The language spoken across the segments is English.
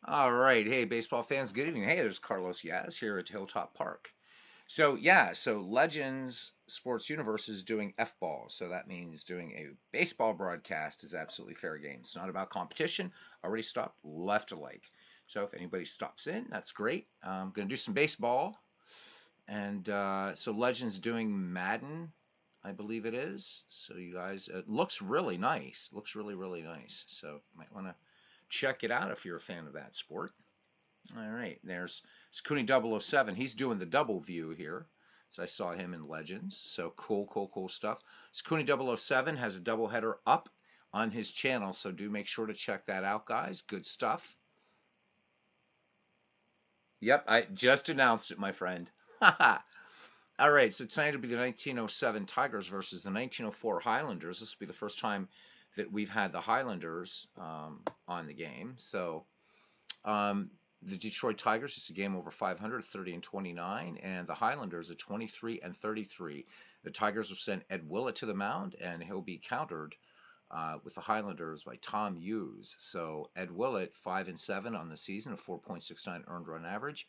All right. Hey, baseball fans, good evening. Hey, there's Carlos Yaz here at Hilltop Park. So Legends Sports Universe is doing F-ball. So that means doing a baseball broadcast is absolutely fair game. It's not about competition. Already stopped left alike. So if anybody stops in, that's great. I'm going to do some baseball. And Legends doing Madden, I believe it is. So you guys, it looks really nice. Looks really, really nice. So you might want to check it out if you're a fan of that sport. All right, there's Skuni 007. He's doing the double view here. So I saw him in Legends. So cool, cool, cool stuff. Skuni 007 has a double header up on his channel, so do make sure to check that out, guys. Good stuff. Yep, I just announced it, my friend. All right, so tonight will be the 1907 Tigers versus the 1904 Highlanders. This will be the first time that we've had the Highlanders on the game. Um, the Detroit Tigers is a game over 500, 30 and 29, and the Highlanders are 23 and 33. The Tigers will send Ed Willett to the mound, and he'll be countered with the Highlanders by Tom Hughes. So Ed Willett 5 and 7 on the season, a 4.69 earned run average,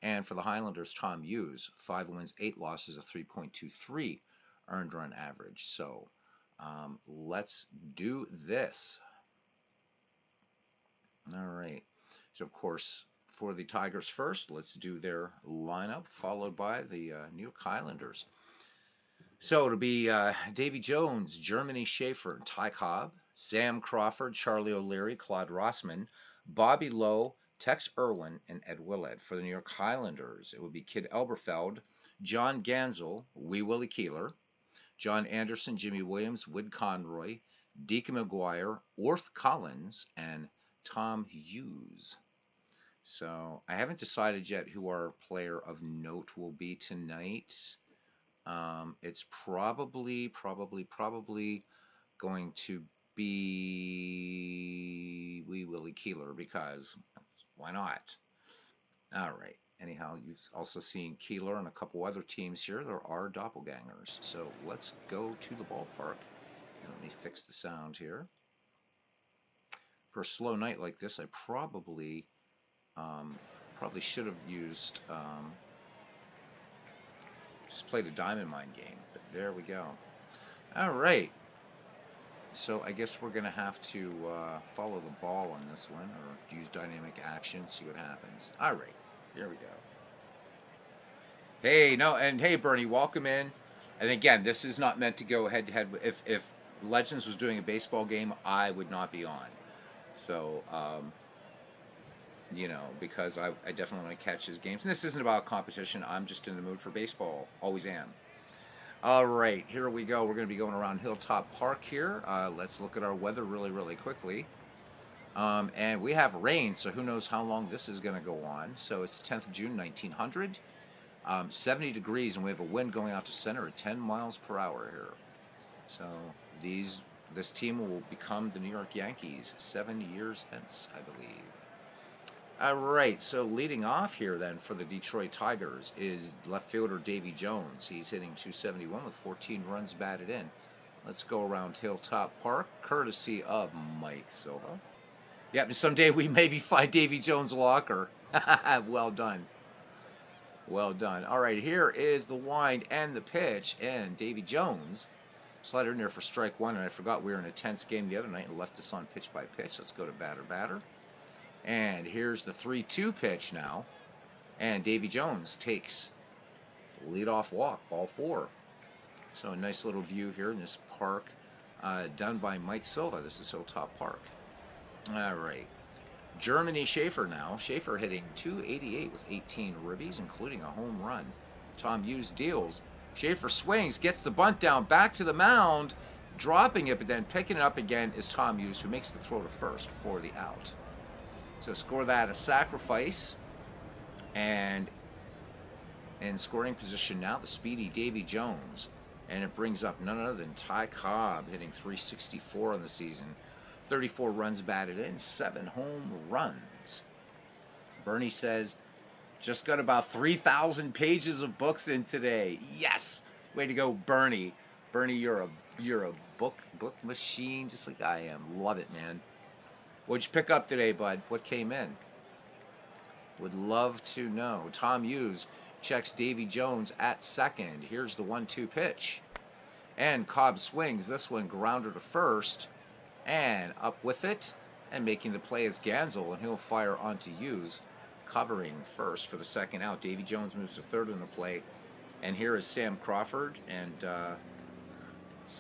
and for the Highlanders, Tom Hughes 5 wins, 8 losses, a 3.23 earned run average. So let's do this. All right. So, of course, for the Tigers first, let's do their lineup, followed by the New York Highlanders. So it'll be Davy Jones, Germany Schaefer, Ty Cobb, Sam Crawford, Charlie O'Leary, Claude Rossman, Bobby Lowe, Tex Irwin, and Ed Willett. For the New York Highlanders, it will be Kid Elberfeld, John Gansel, Wee Willie Keeler, John Anderson, Jimmy Williams, Wood Conroy, Deacon McGuire, Orth Collins, and Tom Hughes. So I haven't decided yet who our player of note will be tonight. It's probably going to be Wee Willie Keeler because why not? All right. Anyhow, you've also seen Keeler and a couple other teams here. There are doppelgangers. So let's go to the ballpark. And let me fix the sound here. For a slow night like this, I probably should have used just played a diamond mine game, but there we go. All right, so I guess we're gonna have to follow the ball on this one, or use dynamic action, see what happens. All right, here we go. Hey, no, and hey, Bernie, welcome in. And again, this is not meant to go head to head. If Legends was doing a baseball game, I would not be on. So because I definitely want to catch his games. And this isn't about competition. I'm just in the mood for baseball. Always am. All right, here we go. We're going to be going around Hilltop Park here. Let's look at our weather really, really quickly. And we have rain, so who knows how long this is going to go on. So it's the 10th of June, 1900. 70 degrees, and we have a wind going out to center at 10 miles per hour here. So this team will become the New York Yankees 7 years hence, I believe. All right, so leading off here then for the Detroit Tigers is left fielder Davy Jones. He's hitting .271 with 14 runs batted in. Let's go around Hilltop Park, courtesy of Mike Silva. Yep, someday we maybe find Davy Jones' locker. Well done. Well done. All right, here is the wind and the pitch, and Davy Jones. Slider in there for strike one, and I forgot we were in a tense game the other night and left us on pitch by pitch. Let's go to batter. And here's the 3-2 pitch now. And Davy Jones takes leadoff walk, ball 4. So a nice little view here in this park done by Mike Silva. This is Hilltop Park. All right. Germany Schaefer now. Schaefer hitting .288 with 18 ribbies, including a home run. Tom Hughes deals. Schaefer swings, gets the bunt down, back to the mound, dropping it, but then picking it up again is Tom Hughes, who makes the throw to first for the out. So score that a sacrifice. And in scoring position now, the speedy Davy Jones. And it brings up none other than Ty Cobb, hitting .364 on the season. 34 runs batted in, 7 home runs. Bernie says, just got about 3,000 pages of books in today. Yes! Way to go, Bernie. Bernie, you're a book machine, just like I am. Love it, man. What'd you pick up today, bud? What came in? Would love to know. Tom Hughes checks Davy Jones at second. Here's the 1-2 pitch. And Cobb swings. This one grounder to first. And up with it. And making the play is Gansel. And he'll fire onto Hughes, covering first for the second out. Davy Jones moves to third in the play. And here is Sam Crawford. And,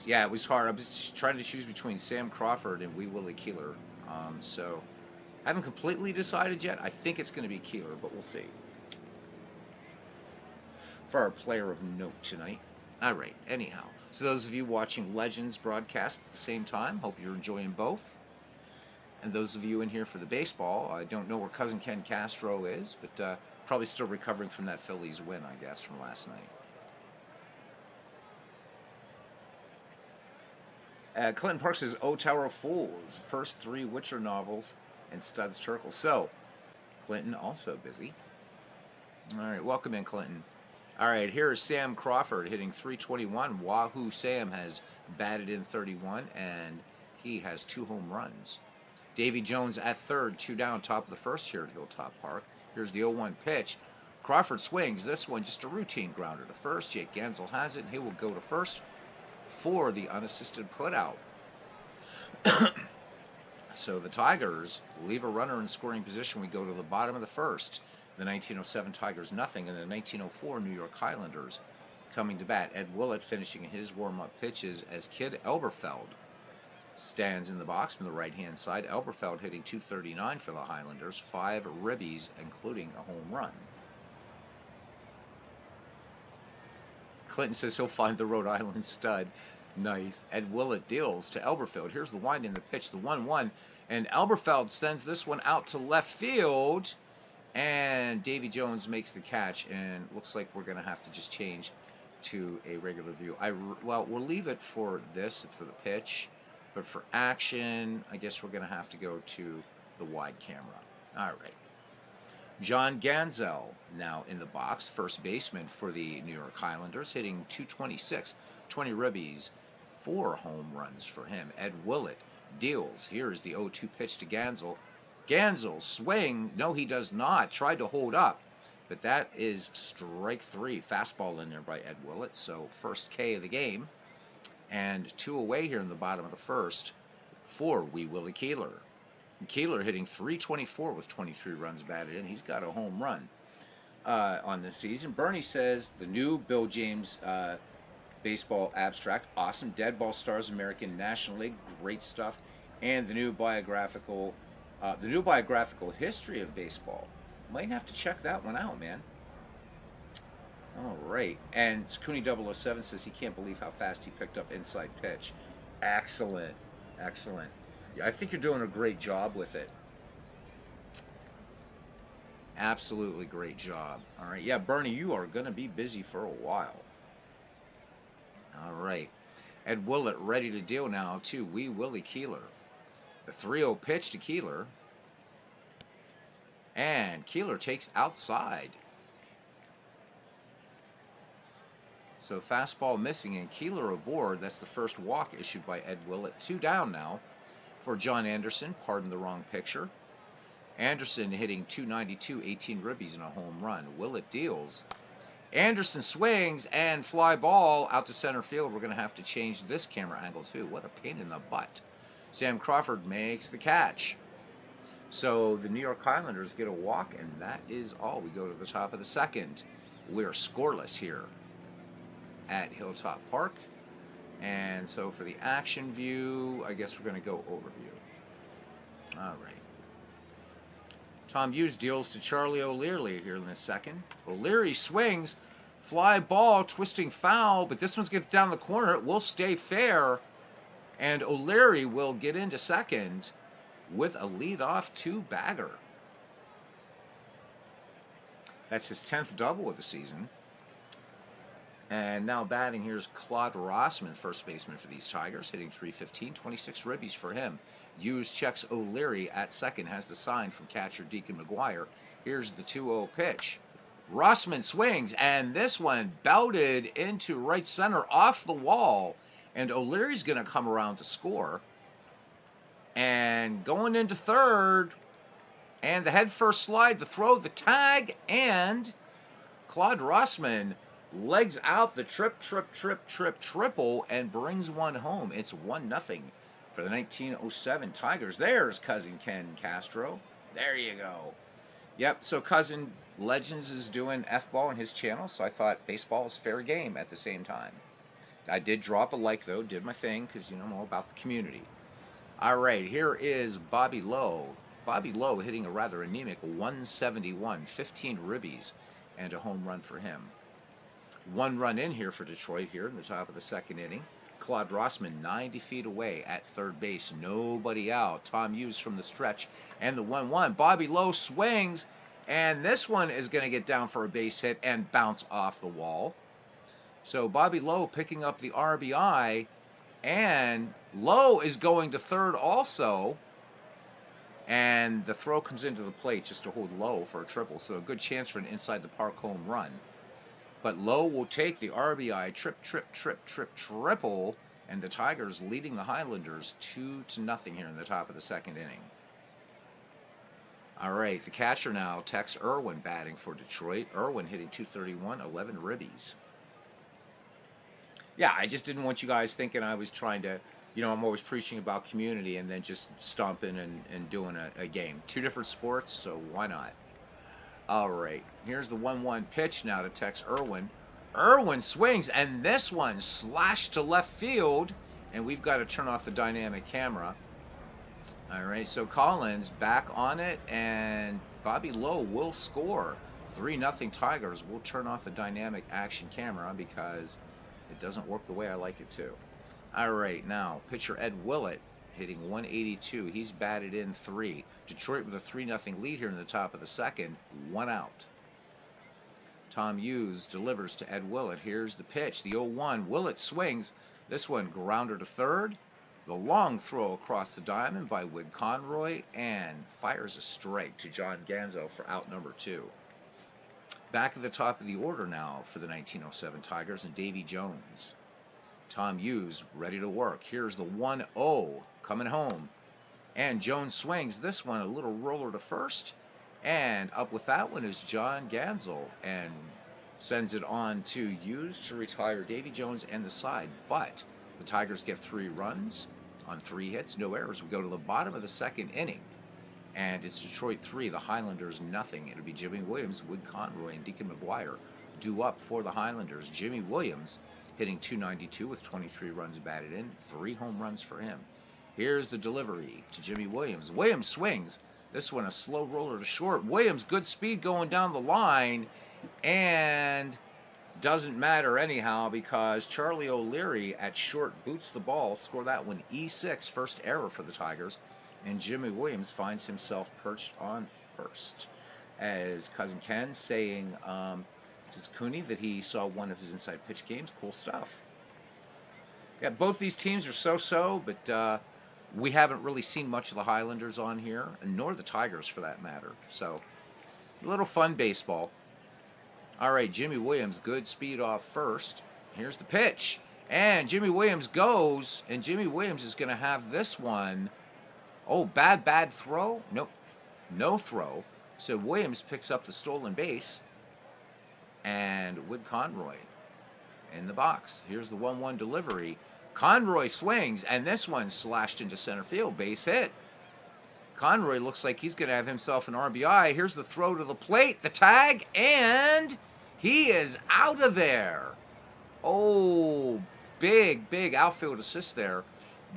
yeah, it was hard. I was trying to choose between Sam Crawford and Wee Willie Keeler. So I haven't completely decided yet. I think it's going to be Keeler, but we'll see. For our player of note tonight. All right, anyhow. So those of you watching Legends broadcast at the same time, hope you're enjoying both. And those of you in here for the baseball, I don't know where Cousin Ken Castro is, but probably still recovering from that Phillies win, I guess, from last night. Clinton Park says, "O Tower of Fools, first 3 Witcher novels, and Studs Terkel." So, Clinton also busy. All right, welcome in, Clinton. All right, here is Sam Crawford hitting .321. Wahoo Sam has batted in 31, and he has 2 home runs. Davy Jones at third, 2 down, top of the first here at Hilltop Park. Here's the 0-1 pitch. Crawford swings. This one just a routine grounder to first. Jake Gansel has it, and he will go to first for the unassisted putout. So the Tigers leave a runner in scoring position. We go to the bottom of the first. The 1907 Tigers nothing, and the 1904 New York Highlanders coming to bat. Ed Willett finishing his warm-up pitches as Kid Elberfeld stands in the box from the right-hand side. Elberfeld hitting .239 for the Highlanders, 5 ribbies, including a home run. Clinton says he'll find the Rhode Island stud. Nice. Ed Willett deals to Elberfeld. Here's the wind in the pitch, the 1-1. And Elberfeld sends this one out to left field. And Davy Jones makes the catch. And looks like we're going to have to just change to a regular view. Well, we'll leave it for this, for the pitch. But for action, I guess we're going to have to go to the wide camera. All right. John Gansel now in the box, first baseman for the New York Highlanders, hitting .226, 20 ribbies, 4 home runs for him. Ed Willett deals. Here's the 0-2 pitch to Gansel. Gansel swing. No, he does not. Tried to hold up, but that is strike 3. Fastball in there by Ed Willett. So first K of the game, and 2 away here in the bottom of the first for Wee Willie Keeler. Keeler hitting .324 with 23 runs batted in. He's got a home run on this season. Bernie says the new Bill James baseball abstract, awesome. Dead Ball Stars American National League, great stuff. And the new biographical history of baseball. Might have to check that one out, man. All right. And Cooney 007 says he can't believe how fast he picked up inside pitch. Excellent. Excellent. Yeah, I think you're doing a great job with it. Absolutely great job. All right. Yeah, Bernie, you are going to be busy for a while. All right. Ed Willett ready to deal now to Wee Willie Keeler. The 3-0 pitch to Keeler. And Keeler takes outside. So fastball missing and Keeler aboard. That's the first walk issued by Ed Willett. 2 down now for John Anderson. Pardon the wrong picture. Anderson hitting .292, 18 ribbies and a home run. Willett deals. Anderson swings and fly ball out to center field. We're going to have to change this camera angle too. What a pain in the butt. Sam Crawford makes the catch. So the New York Highlanders get a walk, and that is all. We go to the top of the second. We're scoreless here at Hilltop Park. And so for the action view, I guess we're going to go overview. All right. Tom Hughes deals to Charlie O'Leary here in the second. O'Leary swings, fly ball, twisting foul, but this one gets down the corner. It will stay fair, and O'Leary will get into second with a leadoff 2-bagger. That's his 10th double of the season. And now batting here is Claude Rossman, first baseman for these Tigers, hitting .315, 26 ribbies for him. Hughes checks O'Leary at second, has the sign from catcher Deacon McGuire. Here's the 2-0 pitch. Rossman swings, and this one belted into right center off the wall. And O'Leary's going to come around to score. And going into third, And the head first slide, the throw, the tag, and Claude Rossman legs out the triple and brings one home. It's 1-0 for the 1907 Tigers. There's Cousin Ken Castro. There you go. Yep, so Cousin Legends is doing F-ball on his channel, so I thought baseball is fair game at the same time. I did drop a like, though, did my thing, because, I'm all about the community. All right, here is Bobby Lowe. Bobby Lowe hitting a rather anemic 171, 15 ribbies, and a home run for him. 1 run in here for Detroit here in the top of the 2nd inning. Claude Rossman 90 feet away at third base. Nobody out. Tom Hughes from the stretch. And the 1-1. Bobby Lowe swings. And this one is going to get down for a base hit and bounce off the wall. So Bobby Lowe picking up the RBI. And Lowe is going to third also. And the throw comes into the plate just to hold Lowe for a triple. So a good chance for an inside the park home run. But Lowe will take the RBI, triple, and the Tigers leading the Highlanders 2-0 here in the top of the 2nd inning. All right, the catcher now, Tex Irwin, batting for Detroit. Irwin hitting 231, 11 ribbies. Yeah, I just didn't want you guys thinking I was trying to, I'm always preaching about community and then just stomping and doing a game. 2 different sports, so why not? All right, here's the 1-1 pitch now to Tex Irwin. Irwin swings, and this one slashed to left field, and we've got to turn off the dynamic camera. All right, so Collins back on it, and Bobby Lowe will score. 3-0 Tigers. We'll turn off the dynamic action camera because it doesn't work the way I like it to. All right, now pitcher Ed Willett hitting 182. He's batted in 3. Detroit with a 3-0 lead here in the top of the 2nd. 1 out. Tom Hughes delivers to Ed Willett. Here's the pitch, the 0-1. Willett swings. This one grounder to third. The long throw across the diamond by Wood Conroy and fires a strike to John Ganzo for out number 2. Back at the top of the order now for the 1907 Tigers and Davy Jones. Tom Hughes ready to work. Here's the 1-0 coming home. And Jones swings. This one a little roller to first. And up with that one is John Ganzel. And sends it on to Hughes to retire Davy Jones and the side. But the Tigers get 3 runs on 3 hits. No errors. We go to the bottom of the 2nd inning. And it's Detroit 3, the Highlanders nothing. It'll be Jimmy Williams, Wood Conroy, and Deacon McGuire due up for the Highlanders. Jimmy Williams hitting 292 with 23 runs batted in. 3 home runs for him. Here's the delivery to Jimmy Williams. Williams swings. This one a slow roller to short. Williams, good speed going down the line. And doesn't matter anyhow because Charlie O'Leary at short boots the ball. Score that one E6, first error for the Tigers. And Jimmy Williams finds himself perched on first. As Cousin Ken saying to Cooney that he saw one of his inside pitch games. Cool stuff. Yeah, both these teams are so-so, but we haven't really seen much of the Highlanders on here, nor the Tigers for that matter. So, a little fun baseball. All right, Jimmy Williams, good speed off first. Here's the pitch. And Jimmy Williams goes, and Jimmy Williams is going to have this one. Oh, bad throw? Nope, no throw. So Williams picks up the stolen base. And Wood Conroy in the box. Here's the 1-1 delivery. Conroy swings, and this one slashed into center field. Base hit. Conroy looks like he's going to have himself an RBI. Here's the throw to the plate, the tag, and he is out of there. Oh, big outfield assist there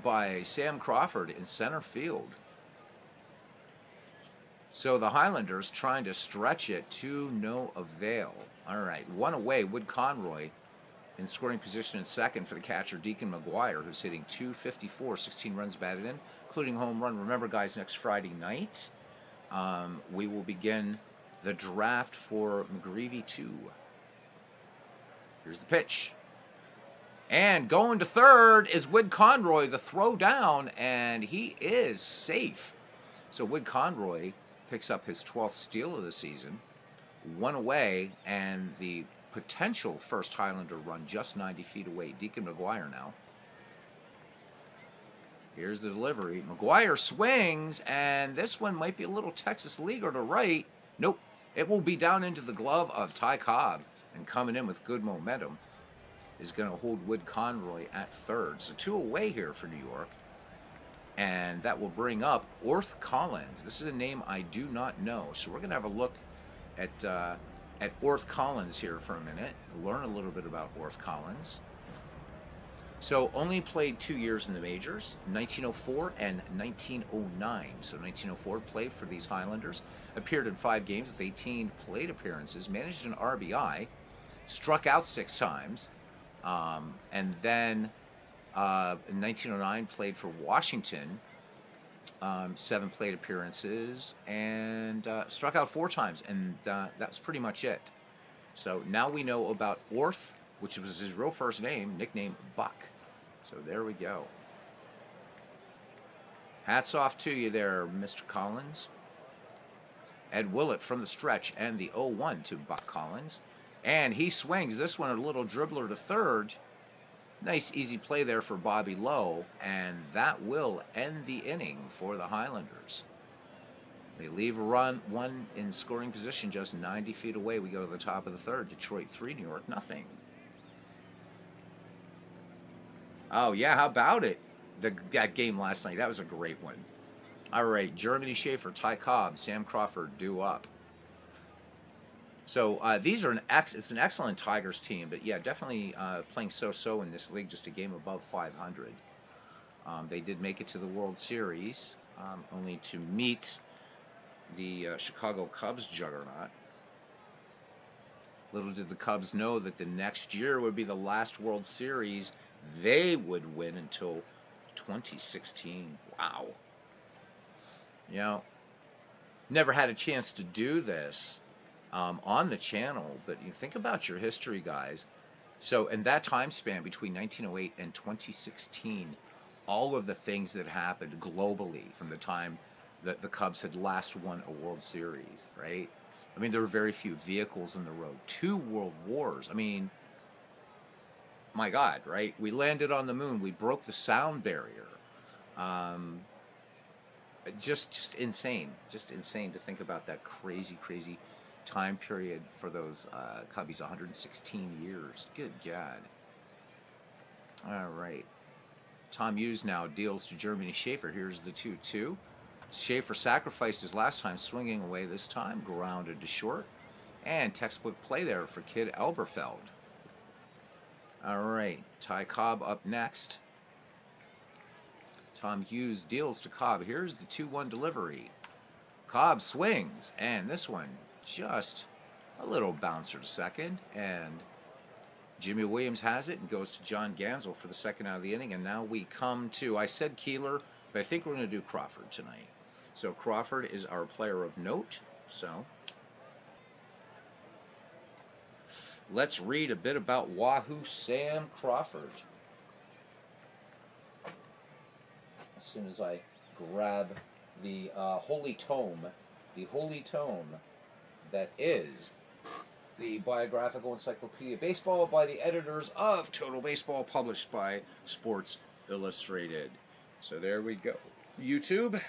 by Sam Crawford in center field. So the Highlanders trying to stretch it to no avail. All right, 1 away, Wood Conroy in scoring position in second for the catcher Deacon McGuire, who's hitting 254, 16 runs batted in, including home run. Remember, guys, next Friday night, we will begin the draft for McGreevy 2. Here's the pitch. And going to third is Wood Conroy, the throw down, and he is safe. So Wood Conroy picks up his 12th steal of the season, 1 away, and the potential first Highlander run just 90 feet away. Deacon McGuire now. Here's the delivery. McGuire swings, and this one might be a little Texas leaguer to right. Nope. It will be down into the glove of Ty Cobb, and coming in with good momentum is going to hold Wood Conroy at third. So 2 away here for New York. And that will bring up Orth Collins. This is a name I do not know. So we're going to have a look at Orth Collins here for a minute. Learn a little bit about Orth Collins. So only played 2 years in the majors, 1904 and 1909. So 1904 played for these Highlanders. Appeared in 5 games with 18 plate appearances. Managed an RBI. Struck out 6 times. And then in 1909 played for Washington, 7 plate appearances, and struck out 4 times, and that's pretty much it. So now we know about Orth, which was his real first name, nickname Buck. So there we go. Hats off to you there, Mr. Collins. Ed Willett from the stretch, and the 0-1 to Buck Collins. And he swings this one, a little dribbler to third. Nice easy play there for Bobby Lowe, and that will end the inning for the Highlanders. They leave a one in scoring position just 90 feet away. We go to the top of the third. Detroit 3, New York nothing. Oh, yeah, how about it? That game last night, that was a great one. All right, Germany Schaefer, Ty Cobb, Sam Crawford due up. So these are it's an excellent Tigers team, but yeah, definitely playing so-so in this league, just a game above 500. They did make it to the World Series, only to meet the Chicago Cubs juggernaut. Little did the Cubs know that the next year would be the last World Series they would win until 2016. Wow. You know, never had a chance to do this on the channel, but you think about your history, guys. So in that time span between 1908 and 2016, all of the things that happened globally from the time that the Cubs had last won a World Series, right? I mean, there were very few vehicles in the road. 2 world wars. I mean, my God, right? We landed on the moon. We broke the sound barrier. Just insane. Just insane to think about that crazy, crazy time period for those Cubbies, 116 years. Good God. All right. Tom Hughes now deals to Germany Schaefer. Here's the 2-2. Schaefer sacrificed his last time, swinging away this time, grounded to short. And textbook play there for Kid Elberfeld. All right. Ty Cobb up next. Tom Hughes deals to Cobb. Here's the 2-1 delivery. Cobb swings, and this one just a little bouncer to second, and Jimmy Williams has it and goes to John Gansel for the second out of the inning. And now we come to, I said Keeler, but I think we're going to do Crawford tonight. So Crawford is our player of note. So let's read a bit about Wahoo Sam Crawford. As soon as I grab the holy tome that is the Biographical Encyclopedia of Baseball by the editors of Total Baseball, published by Sports Illustrated. So there we go. YouTube,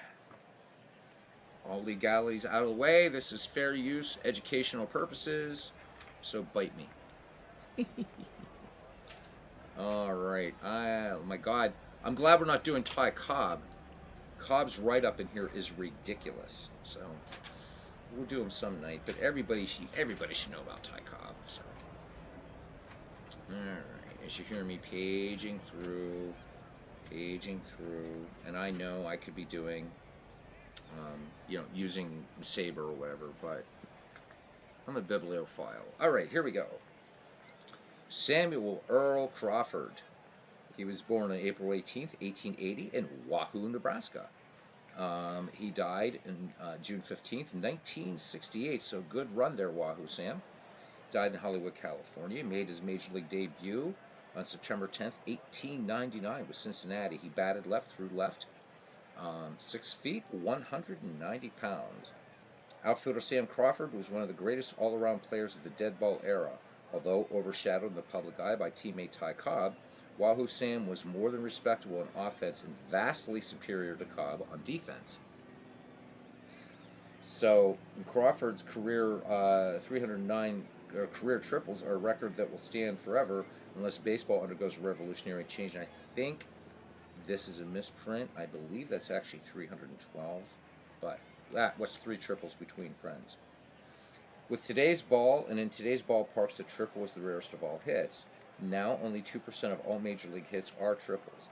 all legalities out of the way. This is fair use, educational purposes, so bite me. All right. Oh my God. I'm glad we're not doing Ty Cobb. Cobb's write-up in here is ridiculous. So we'll do him some night, but everybody should know about Ty Cobb. So, all right, as you hear me paging through, and I know I could be doing, using Saber or whatever, but I'm a bibliophile. All right, here we go. Samuel Earl Crawford. He was born on April 18th, 1880, in Wahoo, Nebraska. He died on June 15th, 1968, so good run there, Wahoo Sam. Died in Hollywood, California. Made his major league debut on September 10th, 1899 with Cincinnati. He batted left through left, 6 feet, 190 pounds. Outfielder Sam Crawford was one of the greatest all-around players of the dead ball era, although overshadowed in the public eye by teammate Ty Cobb, Wahoo Sam was more than respectable on offense and vastly superior to Cobb on defense. So Crawford's career 309 career triples are a record that will stand forever unless baseball undergoes a revolutionary change. And I think this is a misprint. I believe that's actually 312, but what's three triples between friends? With today's ball and in today's ballparks, the triple is the rarest of all hits. Now only 2% of all major league hits are triples.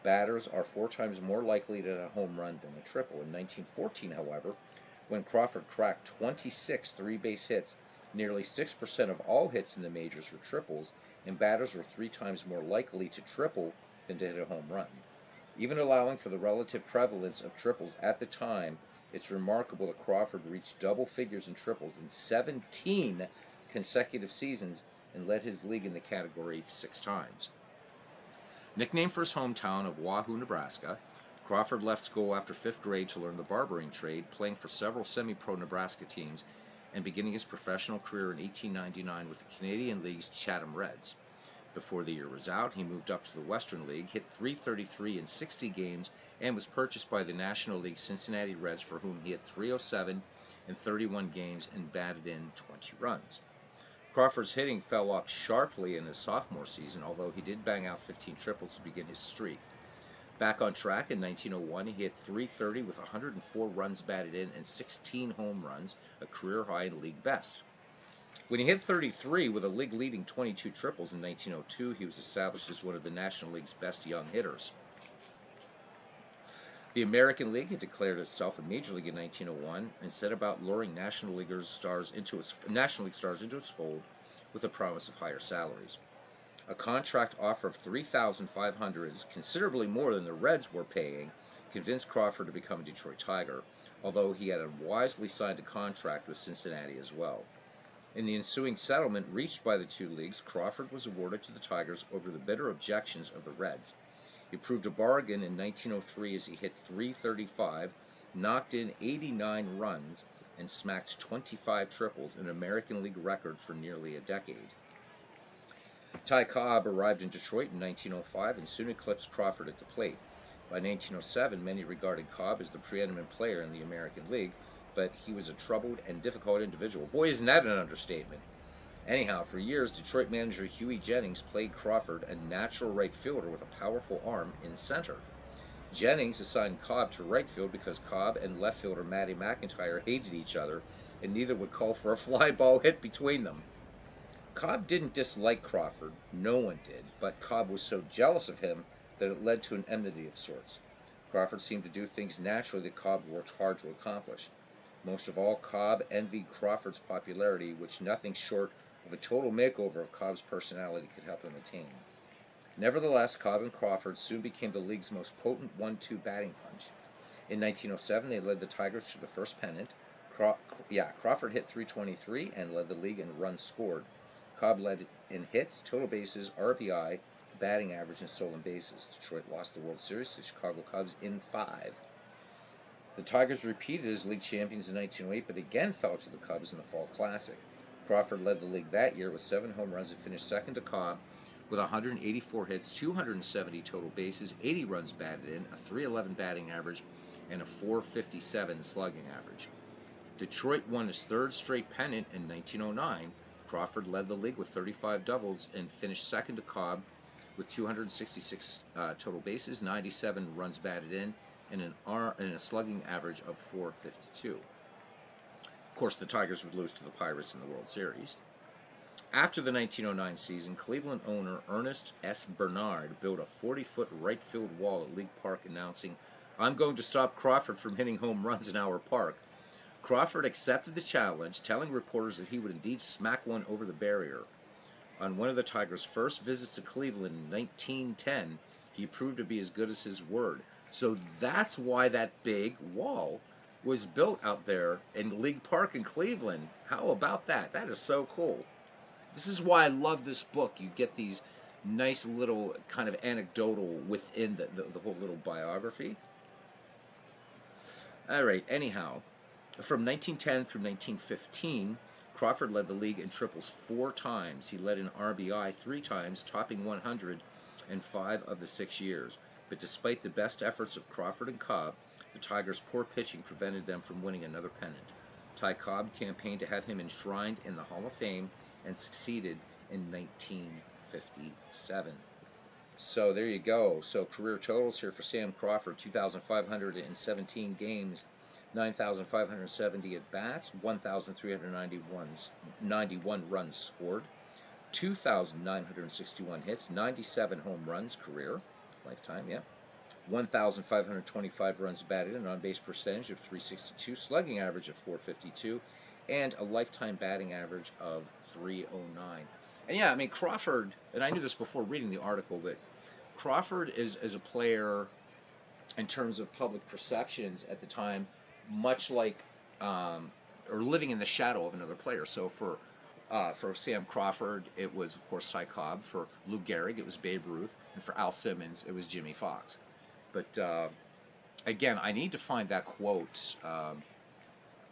Batters are 4 times more likely to hit a home run than a triple. In 1914, however, when Crawford cracked 26 three-base hits, nearly 6% of all hits in the majors were triples, and batters were 3 times more likely to triple than to hit a home run. Even allowing for the relative prevalence of triples at the time, it's remarkable that Crawford reached double figures in triples in 17 consecutive seasons and led his league in the category 6 times. Nicknamed for his hometown of Wahoo, Nebraska, Crawford left school after 5th grade to learn the barbering trade, playing for several semi-pro Nebraska teams and beginning his professional career in 1899 with the Canadian League's Chatham Reds. Before the year was out, he moved up to the Western League, hit .333 in 60 games, and was purchased by the National League Cincinnati Reds, for whom he hit .307 in 31 games and batted in 20 runs. Crawford's hitting fell off sharply in his sophomore season, although he did bang out 15 triples to begin his streak. Back on track in 1901, he hit .330 with 104 runs batted in and 16 home runs, a career high and league best. When he hit .33 with a league-leading 22 triples in 1902, he was established as one of the National League's best young hitters. The American League had declared itself a major league in 1901 and set about luring National League stars into its fold with the promise of higher salaries. A contract offer of $3,500, considerably more than the Reds were paying, convinced Crawford to become a Detroit Tiger, although he had unwisely signed a contract with Cincinnati as well. In the ensuing settlement reached by the two leagues, Crawford was awarded to the Tigers over the bitter objections of the Reds. He proved a bargain in 1903 as he hit .335, knocked in 89 runs, and smacked 25 triples, an American League record for nearly a decade. Ty Cobb arrived in Detroit in 1905 and soon eclipsed Crawford at the plate. By 1907, many regarded Cobb as the preeminent player in the American League, but he was a troubled and difficult individual. Boy, isn't that an understatement. Anyhow, for years, Detroit manager Huey Jennings played Crawford, a natural right fielder with a powerful arm, in center. Jennings assigned Cobb to right field because Cobb and left fielder Matty McIntyre hated each other, and neither would call for a fly ball hit between them. Cobb didn't dislike Crawford, no one did, but Cobb was so jealous of him that it led to an enmity of sorts. Crawford seemed to do things naturally that Cobb worked hard to accomplish. Most of all, Cobb envied Crawford's popularity, which nothing short of a total makeover of Cobb's personality could help him attain. Nevertheless, Cobb and Crawford soon became the league's most potent 1-2 batting punch. In 1907, they led the Tigers to the first pennant. Crawford hit .323 and led the league in runs scored. Cobb led in hits, total bases, RBI, batting average, and stolen bases. Detroit lost the World Series to Chicago Cubs in 5. The Tigers repeated as league champions in 1908, but again fell to the Cubs in the Fall Classic. Crawford led the league that year with 7 home runs and finished second to Cobb with 184 hits, 270 total bases, 80 runs batted in, a .311 batting average, and a .457 slugging average. Detroit won his 3rd straight pennant in 1909. Crawford led the league with 35 doubles and finished second to Cobb with 266 total bases, 97 runs batted in, and a slugging average of .452. Of course, the Tigers would lose to the Pirates in the World Series. After the 1909 season, Cleveland owner Ernest S. Bernard built a 40-foot right field wall at League Park announcing, "I'm going to stop Crawford from hitting home runs in our park." Crawford accepted the challenge, telling reporters that he would indeed smack one over the barrier. On one of the Tigers' first visits to Cleveland in 1910, he proved to be as good as his word. So that's why that big wall was built out there in League Park in Cleveland. How about that? That is so cool. This is why I love this book. You get these nice little kind of anecdotal within the whole little biography. All right, anyhow, from 1910 through 1915, Crawford led the league in triples 4 times. He led in RBI 3 times, topping 100 in 5 of the 6 years. But despite the best efforts of Crawford and Cobb, the Tigers' poor pitching prevented them from winning another pennant. Ty Cobb campaigned to have him enshrined in the Hall of Fame and succeeded in 1957. So there you go. So career totals here for Sam Crawford: 2,517 games, 9,570 at bats, 1,391 runs scored, 2,961 hits, 97 home runs career, lifetime, yeah. 1,525 runs batted, an on-base percentage of .362, slugging average of .452, and a lifetime batting average of .309. And yeah, I mean, Crawford, and I knew this before reading the article, but Crawford is a player, in terms of public perceptions at the time, much like, or living in the shadow of another player. So for Sam Crawford, it was, of course, Ty Cobb. For Lou Gehrig, it was Babe Ruth. And for Al Simmons, it was Jimmy Fox. But again, I need to find that quote,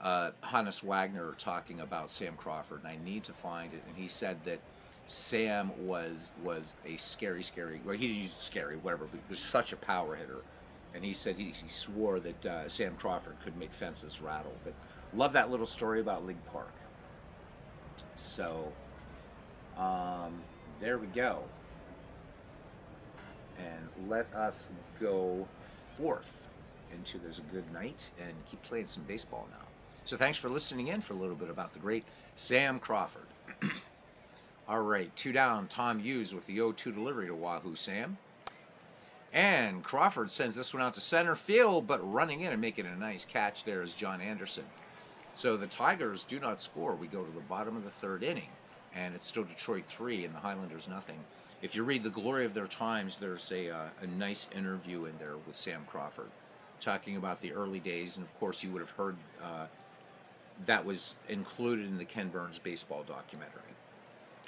Hannes Wagner talking about Sam Crawford, and I need to find it. And he said that Sam was a scary, well, he didn't use scary, whatever, but he was such a power hitter. And he said he swore that Sam Crawford could make fences rattle. But love that little story about League Park. So there we go. And let us go forth into There's a Good Night and keep playing some baseball now. So thanks for listening in for a little bit about the great Sam Crawford. All right, 2 down, Tom Hughes with the 0-2 delivery to Wahoo Sam. And Crawford sends this one out to center field, but running in and making a nice catch there is John Anderson. So the Tigers do not score. We go to the bottom of the 3rd inning, and it's still Detroit 3 and the Highlanders nothing. If you read The Glory of Their Times, there's a nice interview in there with Sam Crawford talking about the early days, and of course you would have heard that was included in the Ken Burns baseball documentary.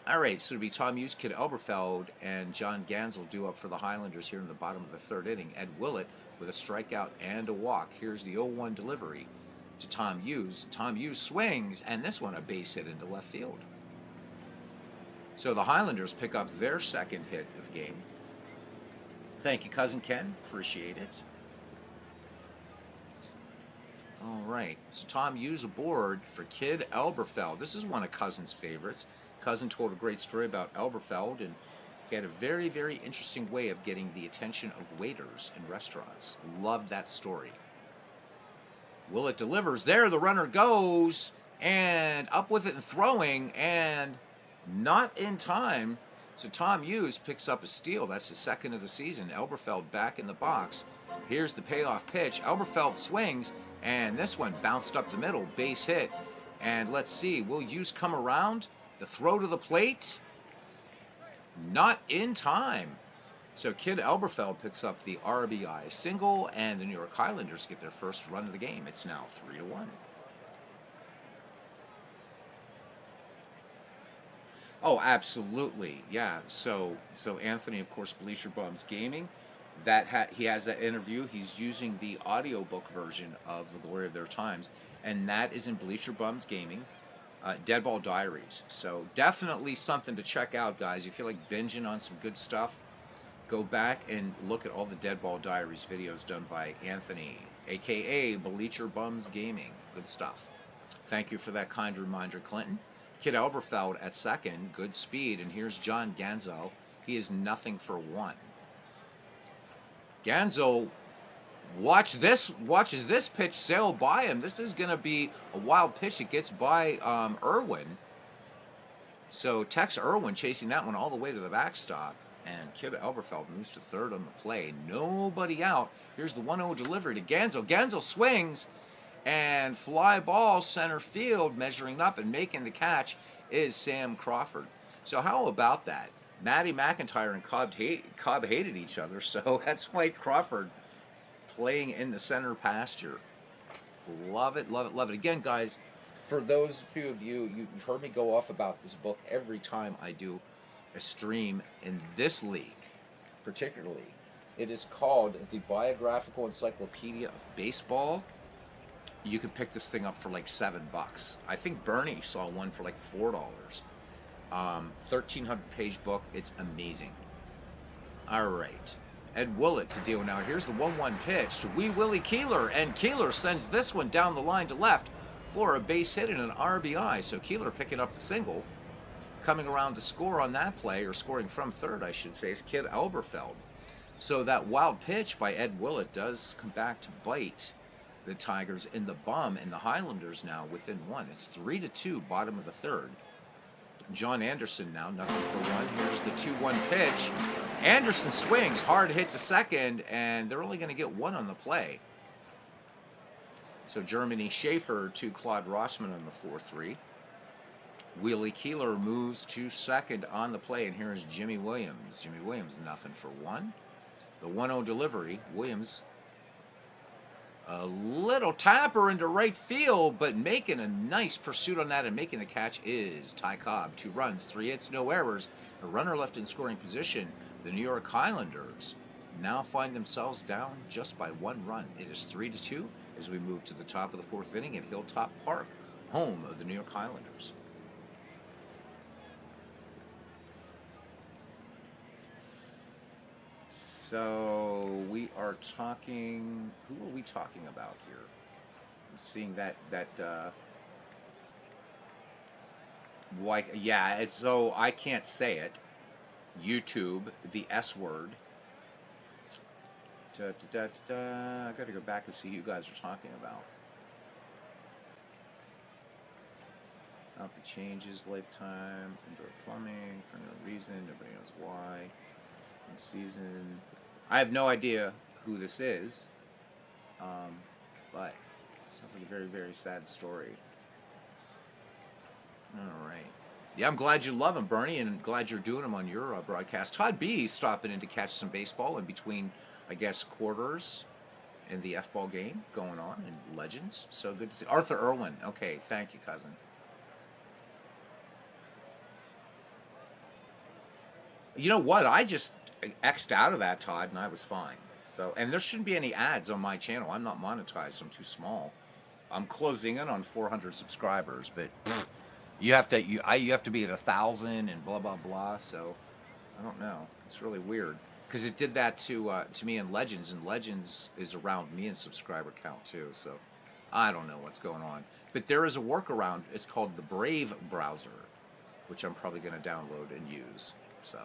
All right, so it'll be Tom Hughes, Kid Elberfeld, and John Gansel due up for the Highlanders here in the bottom of the 3rd inning. Ed Willett with a strikeout and a walk. Here's the 0-1 delivery to Tom Hughes. Tom Hughes swings, and this one a base hit into left field. So the Highlanders pick up their 2nd hit of the game. Thank you, Cousin Ken. Appreciate it. All right, so Tom Hughes aboard for Kid Elberfeld. This is one of Cousin's favorites. Cousin told a great story about Elberfeld, and he had a very, very interesting way of getting the attention of waiters in restaurants. Loved that story. Willett delivers. There the runner goes, and up with it and throwing, and not in time. So Tom Hughes picks up a steal. That's his 2nd of the season. Elberfeld back in the box. Here's the payoff pitch. Elberfeld swings, and this one bounced up the middle. Base hit. And let's see, will Hughes come around? The throw to the plate? Not in time. So Kid Elberfeld picks up the RBI single, and the New York Highlanders get their first run of the game. It's now 3-1. Oh, absolutely, yeah. So Anthony, of course, Bleacher Bums Gaming. He has that interview. He's using the audiobook version of The Glory of Their Times, and that is in Bleacher Bums Gaming's Deadball Diaries. So definitely something to check out, guys. If you like binging on some good stuff, go back and look at all the Deadball Diaries videos done by Anthony, aka Bleacher Bums Gaming. Good stuff. Thank you for that kind reminder, Clinton. Kid Elberfeld at 2nd, good speed, and here's John Gansel. He is nothing for 1. Gansel watches this pitch sail by him. This is going to be a wild pitch. It gets by Irwin. So Tex Irwin chasing that one all the way to the backstop. And Kid Elberfeld moves to 3rd on the play. Nobody out. Here's the 1-0 delivery to Gansel. Gansel swings, and fly ball center field. Measuring up and making the catch is Sam Crawford. So how about that? Matty McIntyre and Cobb hated each other, so that's why Crawford playing in the center pasture. Love it, love it, love it. Again, guys, for those few of you, you've heard me go off about this book every time I do a stream in this league, particularly. It is called The Biographical Encyclopedia of Baseball. You can pick this thing up for like $7. I think Bernie saw one for like $4. 1,300-page book. It's amazing. All right. Ed Willett to deal now. Here's the 1-1 pitch to Wee Willie Keeler, and Keeler sends this one down the line to left for a base hit and an RBI. So Keeler picking up the single. Coming around to score on that play, or scoring from third, I should say, is Kid Elberfeld. So that wild pitch by Ed Willett does come back to bite the Tigers in the bum, and the Highlanders now within one. It's 3-2, bottom of the third. John Anderson now, nothing for one. Here's the 2-1 pitch. Anderson swings, hard hit to second, and they're only going to get one on the play. So Germany Schaefer to Claude Rossman on the 4-3. Willie Keeler moves to second on the play, and here's Jimmy Williams. Jimmy Williams, nothing for one. The 1-0 delivery. Williams, a little tapper into right field, but making a nice pursuit on that and making the catch is Ty Cobb. 2 runs, 3 hits, no errors. A runner left in scoring position. The New York Highlanders now find themselves down just by 1 run. It is 3-2 as we move to the top of the 4th inning at Hilltop Park, home of the New York Highlanders. So we are talking. Who are we talking about here? I'm seeing that. Why? Yeah, it's so I can't say it. YouTube, the S word. I got to go back and see who you guys are talking about. Out the changes, lifetime, indoor plumbing for no reason. Nobody knows why. Season. I have no idea who this is, but it sounds like a very, very sad story. All right. Yeah, I'm glad you love him, Bernie, and glad you're doing them on your broadcast. Todd B stopping in to catch some baseball in between, I guess, quarters and the F-ball game going on in Legends. So good to see. Arthur Irwin. Okay, thank you, cousin. You know what? I just X'd out of that, Todd, and I was fine. So, and there shouldn't be any ads on my channel. I'm not monetized, so I'm too small. I'm closing in on 400 subscribers, but you have to be at 1,000 and blah blah blah. So I don't know. It's really weird because it did that to me in Legends, and Legends is around me in subscriber count too. So I don't know what's going on. But there is a workaround. It's called the Brave browser, which I'm probably going to download and use. So.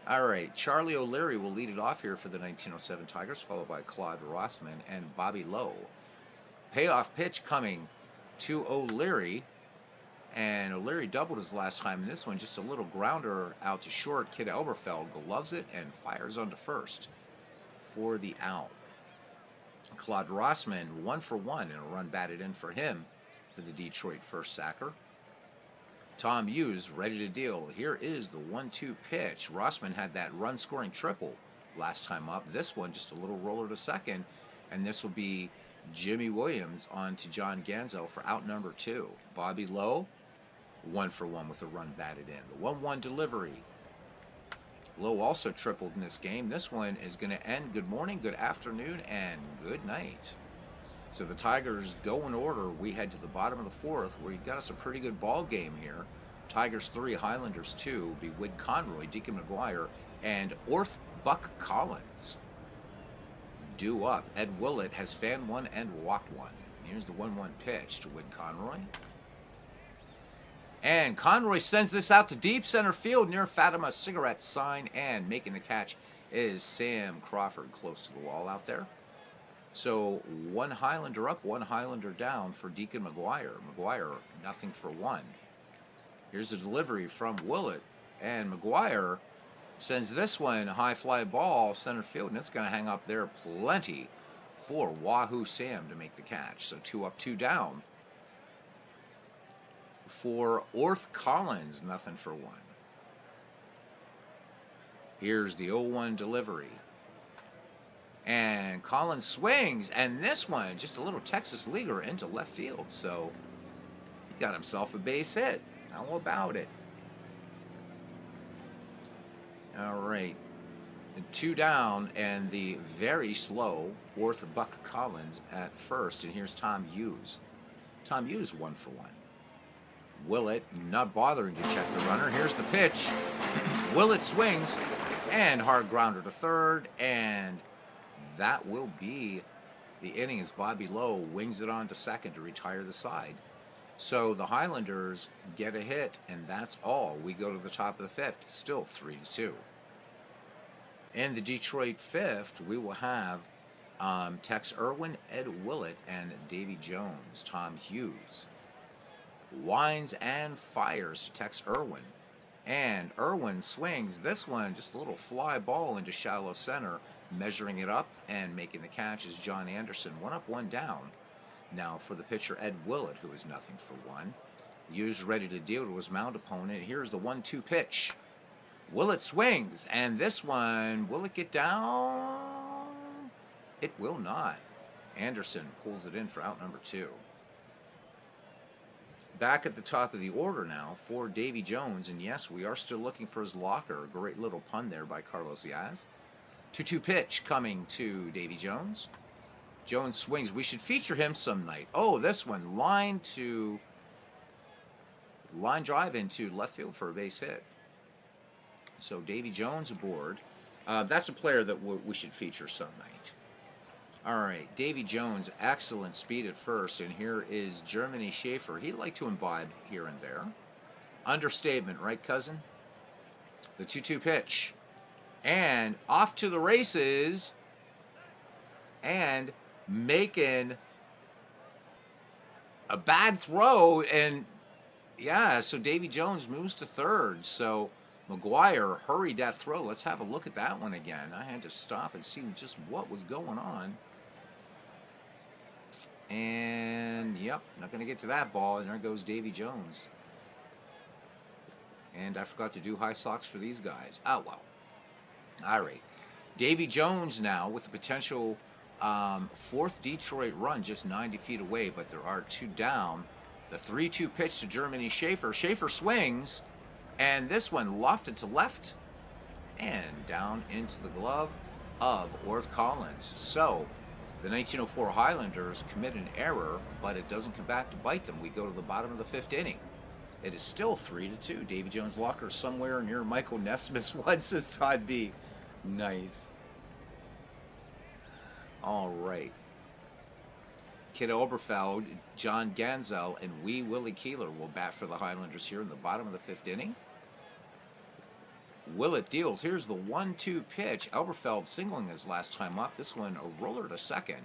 All right, Charlie O'Leary will lead it off here for the 1907 Tigers, followed by Claude Rossman and Bobby Lowe. Payoff pitch coming to O'Leary, and O'Leary doubled his last time in this one. Just a little grounder out to short. Kid Elberfeld gloves it and fires onto first for the out. Claude Rossman 1 for 1 and a run batted in for him for the Detroit first sacker. Tom Hughes ready to deal. Here is the 1-2 pitch. Rossman had that run-scoring triple last time up. This one just a little roller to second, and this will be Jimmy Williams on to John Ganzo for out number 2. Bobby Lowe 1 for 1 with a run batted in. The 1-1 delivery. Lowe also tripled in this game. This one is going to end good morning, good afternoon, and good night. So the Tigers go in order. We head to the bottom of the 4th, where you got us a pretty good ball game here. Tigers 3, Highlanders 2, be Wid Conroy, Deacon McGuire, and Orth Buck Collins. Due up. Ed Willett has fanned one and walked one. Here's the 1-1 pitch to Wid Conroy. And Conroy sends this out to deep center field near Fatima Cigarette sign, and making the catch is Sam Crawford, close to the wall out there. So 1 Highlander up, 1 Highlander down for Deacon McGuire. McGuire, nothing for 1. Here's the delivery from Willett, and McGuire sends this one, high fly ball, center field, and it's going to hang up there plenty for Wahoo Sam to make the catch. So 2 up, 2 down for Orth Collins, nothing for 1. Here's the 0-1 delivery. And Collins swings, and this one, just a little Texas leaguer into left field. So he got himself a base hit. How about it? All right. And 2 down, and the very slow Orth Buck Collins at first. And here's Tom Hughes. Tom Hughes 1 for 1. Willett not bothering to check the runner. Here's the pitch. Willett swings. And hard grounder to third, and that will be the inning as Bobby Lowe wings it on to second to retire the side. So the Highlanders get a hit, and that's all. We go to the top of the fifth, still 3-2. In the Detroit fifth, we will have Tex Irwin, Ed Willett, and Davy Jones. Tom Hughes winds and fires to Tex Irwin. And Irwin swings this one, just a little fly ball into shallow center, measuring it up and making the catch is John Anderson. 1 up, 1 down. Now for the pitcher, Ed Willett, who is 0-for-1. Hughes ready to deal to his mound opponent. Here's the 1-2 pitch. Willett swings, and this one, will it get down? It will not. Anderson pulls it in for out number 2. Back at the top of the order now for Davy Jones, and yes, we are still looking for his locker. A great little pun there by Carlos Yaz. 2-2 pitch coming to Davy Jones. Jones swings. We should feature him some night. Oh, this one, line drive into left field for a base hit. So Davy Jones aboard. That's a player that we should feature some night. All right, Davy Jones, excellent speed at first, and here is Germany Schaefer. He'd like to imbibe here and there. Understatement, right, cousin? The 2-2 pitch. And off to the races, and making a bad throw, and yeah, so Davy Jones moves to third. So McGuire hurried that throw. Let's have a look at that one again. I had to stop and see just what was going on. And yep, not going to get to that ball, and there goes Davy Jones. And I forgot to do high socks for these guys. Oh well. All right, Davy Jones now with the potential fourth Detroit run, just 90 feet away, but there are 2 down. The 3-2 pitch to Germany Schaefer. Schaefer swings, and this one lofted to left and down into the glove of Orth Collins. So the 1904 Highlanders commit an error, but it doesn't come back to bite them. We go to the bottom of the 5th inning. It is still 3-2. Davy Jones' locker somewhere near Michael Nesmith's one, says Todd B. Nice. All right. Kid Oberfeld, John Ganzel, and Wee Willie Keeler will bat for the Highlanders here in the bottom of the 5th inning. Willett deals. Here's the 1-2 pitch. Oberfeld singling his last time up. This one a roller to second.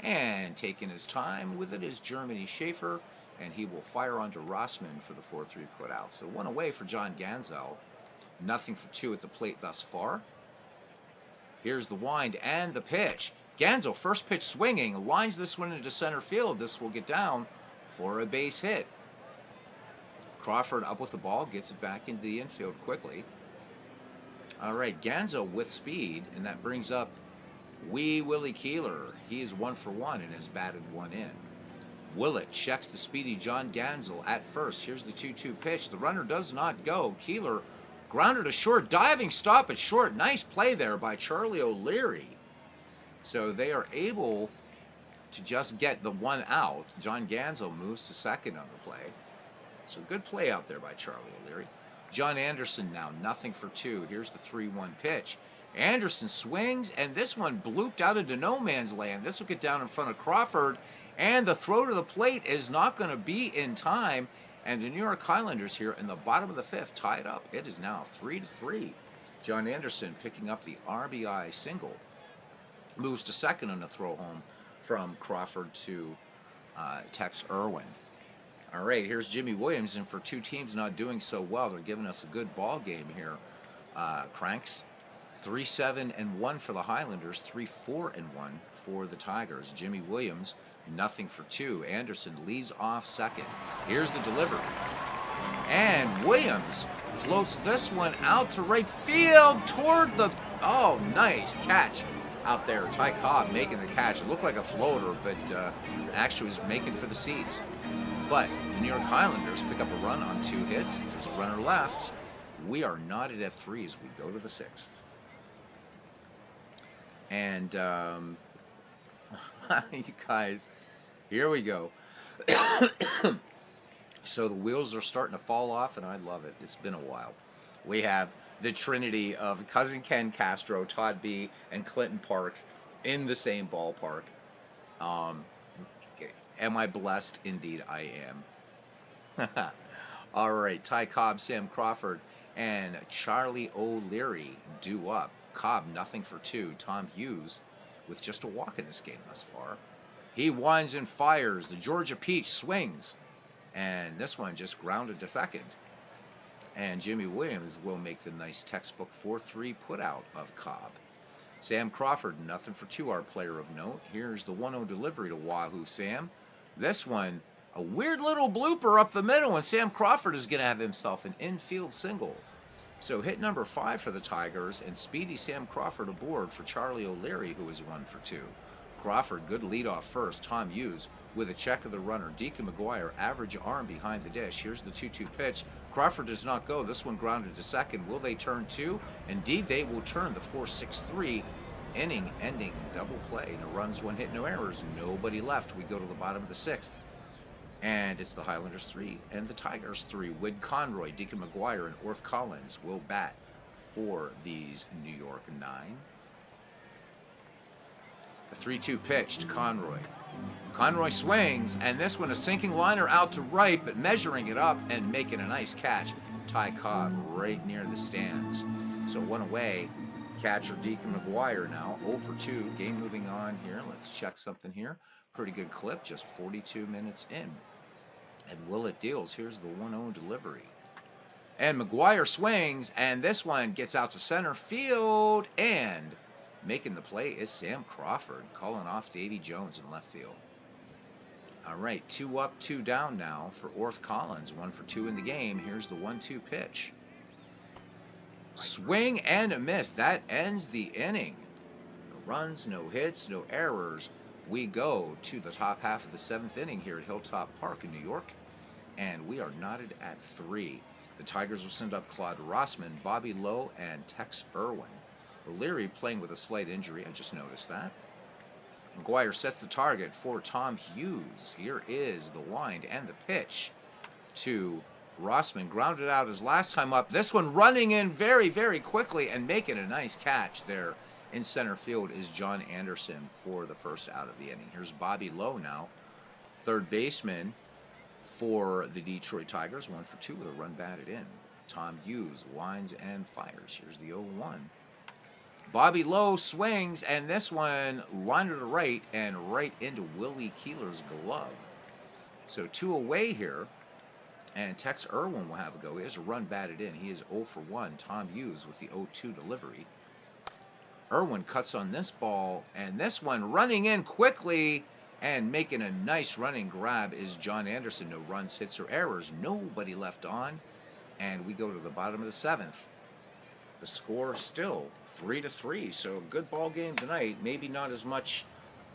And taking his time with it is Germany Schaefer, and he will fire onto Rossman for the 4-3 putout. So 1 away for John Ganzel. 0-for-2 at the plate thus far. Here's the wind and the pitch. Ganzel, first pitch swinging, lines this one into center field. This will get down for a base hit. Crawford up with the ball, gets it back into the infield quickly. All right, Ganzel with speed, and that brings up Wee Willie Keeler. He is 1-for-1 and has batted 1 in. Willett checks the speedy John Ganzel at first. Here's the 2-2 pitch. The runner does not go. Keeler grounded to short, diving stop at short. Nice play there by Charlie O'Leary. So they are able to just get the 1 out. John Ganzel moves to second on the play. So good play out there by Charlie O'Leary. John Anderson now 0-for-2. Here's the 3-1 pitch. Anderson swings, and this one blooped out into no man's land. This will get down in front of Crawford, and the throw to the plate is not going to be in time. And the New York Highlanders here in the bottom of the 5th tied up. It is now 3-3. John Anderson picking up the RBI single. Moves to second on the throw home from Crawford to Tex Irwin. All right, here's Jimmy Williams, and for 2 teams not doing so well, they're giving us a good ball game here. Cranks, 3-7-1 for the Highlanders, 3-4-1 for the Tigers. Jimmy Williams, 0-for-2. Anderson leads off second. Here's the delivery. And Williams floats this one out to right field toward the... Oh, nice catch out there. Ty Cobb making the catch. It looked like a floater, but actually was making for the seats. But the New York Highlanders pick up a run on 2 hits. There's a runner left. We are knotted at 3 as we go to the 6th. And you guys, here we go. So the wheels are starting to fall off, and I love it. It's been a while. We have the trinity of cousin Ken Castro, Todd B, and Clinton Parks in the same ballpark. Um, am I blessed? Indeed, I am. All right, Ty Cobb, Sam Crawford, and Charlie O'Leary due up. Cobb nothing for two. Tom Hughes with just a walk in this game thus far. He winds and fires. The Georgia Peach swings, and this one just grounded to second. And Jimmy Williams will make the nice textbook 4-3 put out of Cobb. Sam Crawford, nothing for two, our player of note. Here's the 1-0 delivery to Wahoo Sam. This one, a weird little blooper up the middle, and Sam Crawford is going to have himself an infield single. So hit number 5 for the Tigers, and speedy Sam Crawford aboard for Charlie O'Leary, who is 1 for 2. Crawford, good leadoff first. Tom Hughes with a check of the runner. Deacon McGuire, average arm behind the dish. Here's the 2-2 pitch. Crawford does not go. This one grounded to second. Will they turn two? Indeed, they will turn. The 4-6-3 inning ending double play. No runs, 1 hit, no errors. Nobody left. We go to the bottom of the 6th. And it's the Highlanders 3 and the Tigers 3. Wid Conroy, Deacon McGuire, and Orth Collins will bat for these New York 9. The 3-2 pitch to Conroy. Conroy swings, and this one a sinking liner out to right, but measuring it up and making a nice catch. Ty Cobb right near the stands. So 1 away. Catcher Deacon McGuire now 0 for 2. Game moving on here. Let's check something here. Pretty good clip, just 42 minutes in. And Willett deals. Here's the 1-0 delivery. And McGuire swings, and this one gets out to center field, and making the play is Sam Crawford, calling off Davy Jones in left field. All right, 2 up, 2 down now for Orth Collins. 1 for 2 in the game. Here's the 1-2 pitch. Swing and a miss. That ends the inning. No runs, no hits, no errors. We go to the top half of the 7th inning here at Hilltop Park in New York, and we are knotted at 3. The Tigers will send up Claude Rossman, Bobby Lowe, and Tex Irwin. O'Leary playing with a slight injury. I just noticed that. McGuire sets the target for Tom Hughes. Here is the wind and the pitch to Rossman. Grounded out his last time up. This one running in very, very quickly and making a nice catch there in center field is John Anderson for the first out of the inning. Here's Bobby Lowe now, third baseman for the Detroit Tigers. 1 for 2 with a run batted in. Tom Hughes winds and fires. Here's the 0-1. Bobby Lowe swings, and this one liner to right and right into Willie Keeler's glove. So 2 away here, and Tex Irwin will have a go. He has a run batted in. He is 0 for 1. Tom Hughes with the 0-2 delivery. Irwin cuts on this ball, and this one running in quickly and making a nice running grab is John Anderson. No runs, hits, or errors. Nobody left on, and we go to the bottom of the 7th. The score still 3-3, so a good ball game tonight. Maybe not as much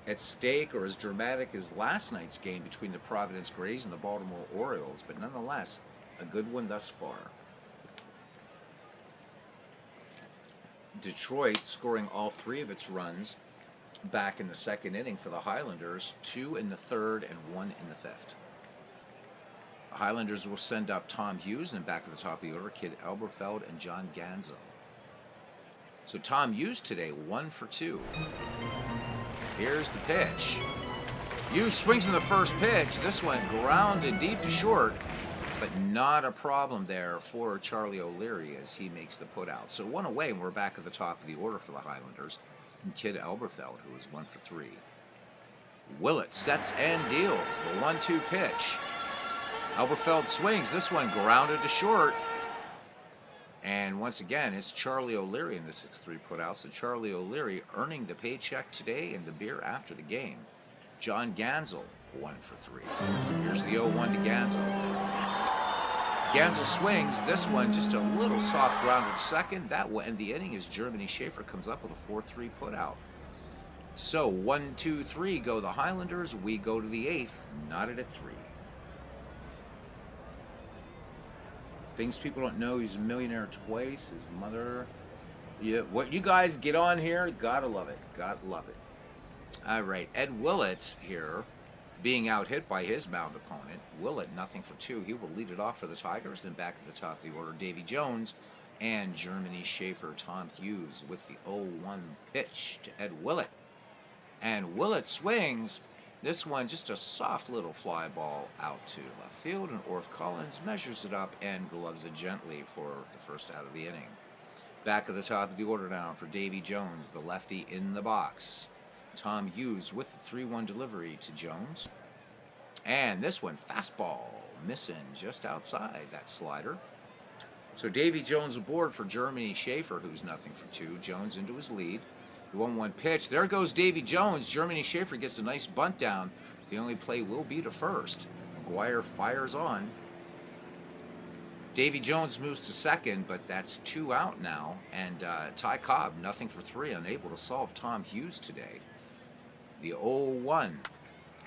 at stake or as dramatic as last night's game between the Providence Grays and the Baltimore Orioles, but nonetheless, a good one thus far. Detroit scoring all 3 of its runs back in the 2nd inning for the Highlanders, 2 in the 3rd and 1 in the 5th. The Highlanders will send up Tom Hughes, and back at the top of the order, Kid Elberfeld and John Ganzo. So Tom Hughes today, 1 for 2. Here's the pitch. Hughes swings in the first pitch. This one grounded deep to short, but not a problem there for Charlie O'Leary as he makes the put out. So 1 away, and we're back at the top of the order for the Highlanders. And Kid Elberfeld, who is 1 for 3. Willett sets and deals. The 1-2 pitch. Elberfeld swings. This one grounded to short. And once again, it's Charlie O'Leary in the 6-3 put out. So Charlie O'Leary earning the paycheck today and the beer after the game. John Ganzel, 1 for 3. Here's the 0-1 to Ganzel. Ganzel swings. This one just a little soft grounded to second. That will end the inning as Germany Schaefer comes up with a 4-3 put out. So 1, 2, 3 go the Highlanders. We go to the 8th, knotted at 3. Things people don't know, he's a millionaire twice. His mother. Yeah, what you guys get on here, gotta love it. Gotta love it. All right, Ed Willett here, being out hit by his mound opponent. Willett, nothing for 2. He will lead it off for the Tigers. Then back to the top of the order, Davy Jones And Germany Schaefer, Tom Hughes with the 0-1 pitch to Ed Willett. And Willett swings. This one just a soft little fly ball out to left field, and Orth Collins measures it up and gloves it gently for the first out of the inning. Back at the top of the order now for Davy Jones, the lefty in the box. Tom Hughes with the 3-1 delivery to Jones. And this one, fastball, missing just outside that slider. So Davy Jones aboard for Germany Schaefer, who's 0-for-2. Jones into his lead. The 1-1 pitch. There goes Davy Jones. Germany Schaefer gets a nice bunt down. The only play will be to first. McGuire fires on. Davy Jones moves to second, but that's 2 out now. And Ty Cobb, 0-for-3, unable to solve Tom Hughes today. The 0-1.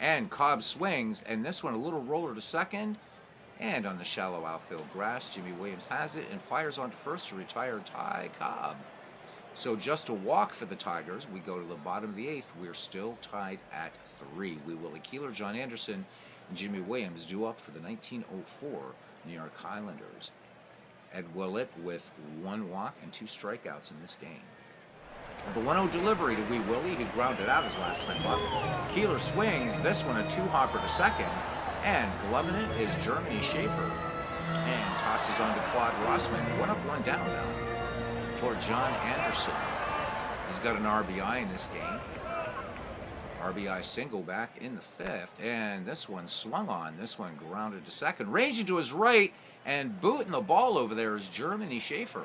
And Cobb swings, and this one a little roller to second. And on the shallow outfield grass, Jimmy Williams has it and fires on to first to retire Ty Cobb. So just a walk for the Tigers. We go to the bottom of the 8th. We're still tied at 3. Willie Keeler, John Anderson, and Jimmy Williams due up for the 1904 New York Highlanders. Ed Willett with 1 walk and 2 strikeouts in this game. The 1-0 delivery to Wee Willie, who grounded out his last time up. Keeler swings. This one a 2-hopper to second. And gloving it is Germany Schaefer. And tosses on to Claude Rossman. 1 up, 1 down now for John Anderson. He's got an RBI in this game. RBI single back in the 5th. And this one swung on. This one grounded to second. Ranging to his right and booting the ball over there is Germany Schaefer.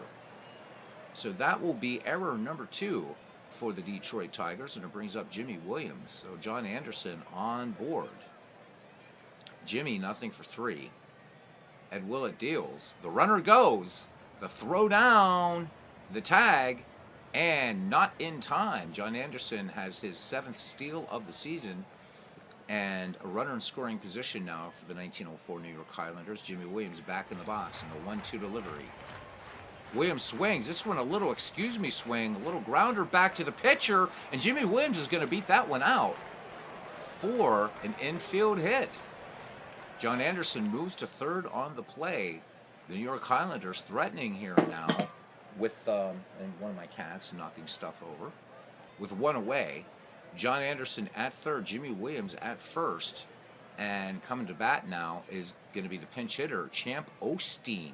So that will be error number 2 for the Detroit Tigers. And it brings up Jimmy Williams. So John Anderson on board. Jimmy 0-for-3. Ed Willett deals. The runner goes. The throw down. The tag. And not in time. John Anderson has his 7th steal of the season. And a runner in scoring position now for the 1904 New York Highlanders. Jimmy Williams back in the box in the 1-2 delivery. Williams swings. This one a little excuse me swing. A little grounder back to the pitcher. And Jimmy Williams is going to beat that one out for an infield hit. John Anderson moves to third on the play. The New York Highlanders threatening here now with and one of my cats knocking stuff over. With 1 away, John Anderson at third, Jimmy Williams at first, and coming to bat now is going to be the pinch hitter, Champ Osteen.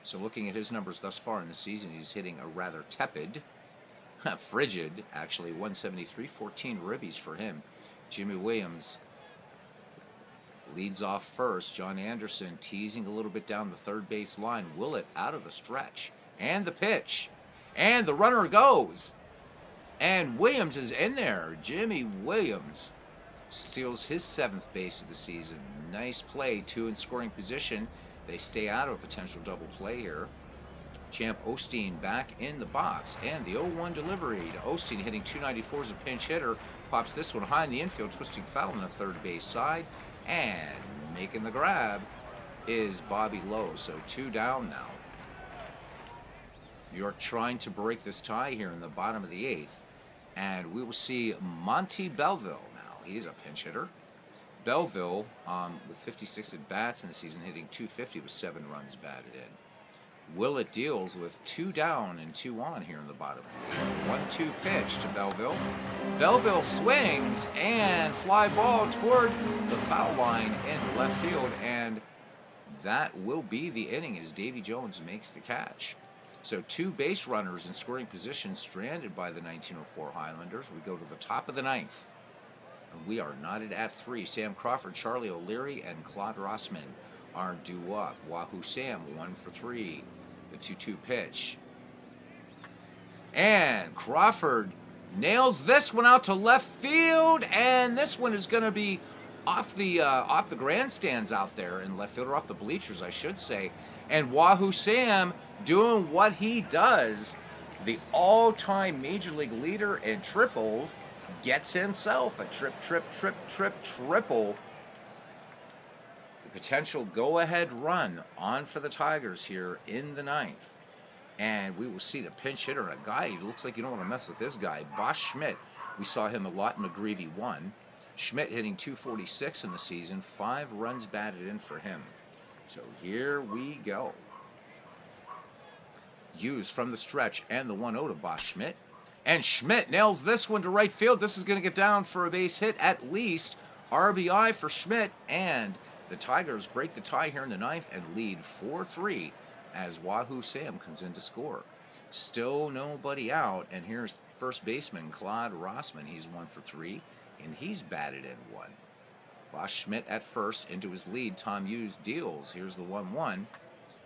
So looking at his numbers thus far in the season, he's hitting a rather tepid, frigid, actually, 173, 14 ribbies for him. Jimmy Williams leads off first. John Anderson teasing a little bit down the third base line. Willett out of the stretch. And the pitch. And the runner goes. And Williams is in there. Jimmy Williams steals his 7th base of the season. Nice play. 2 in scoring position. They stay out of a potential double play here. Champ Osteen back in the box. And the 0-1 delivery to Osteen, hitting 294 as a pinch hitter. Pops this one high in the infield, twisting foul on the third base side. And making the grab is Bobby Lowe. So 2 down now. New York trying to break this tie here in the bottom of the 8th. And we will see Monty Belleville now. He's a pinch hitter. Belleville, with 56 at-bats in the season, hitting 250 with 7 runs batted in. Willett deals with 2 down and 2 on here in the bottom of the 8th. 1-2 pitch to Belleville. Belleville swings and fly ball toward the foul line in left field. And that will be the inning as Davy Jones makes the catch. So 2 base runners in scoring position stranded by the 1904 Highlanders. We go to the top of the 9th. And we are knotted at 3. Sam Crawford, Charlie O'Leary, and Claude Rossman are due up. Wahoo Sam, 1-for-3. The 2-2 pitch. And Crawford nails this one out to left field. And this one is going to be off the grandstands out there in left field, or off the bleachers, I should say. And Wahoo Sam doing what he does, the all-time Major League leader in triples, gets himself a triple. The potential go-ahead run on for the Tigers here in the 9th. And we will see the pinch hitter, a guy who looks like you don't want to mess with this guy, Bosch Schmidt. We saw him a lot in McGreevy 1. Schmidt hitting 246 in the season, 5 runs batted in for him. So here we go. Hughes from the stretch and the 1-0 to Bosch Schmidt. And Schmidt nails this one to right field. This is going to get down for a base hit at least. RBI for Schmidt, and the Tigers break the tie here in the ninth and lead 4-3 as Wahoo Sam comes in to score. Still nobody out, and here's first baseman Claude Rossman. He's 1 for 3, and he's batted in 1. Bosch Schmidt at first into his lead. Tom Hughes deals. Here's the 1-1.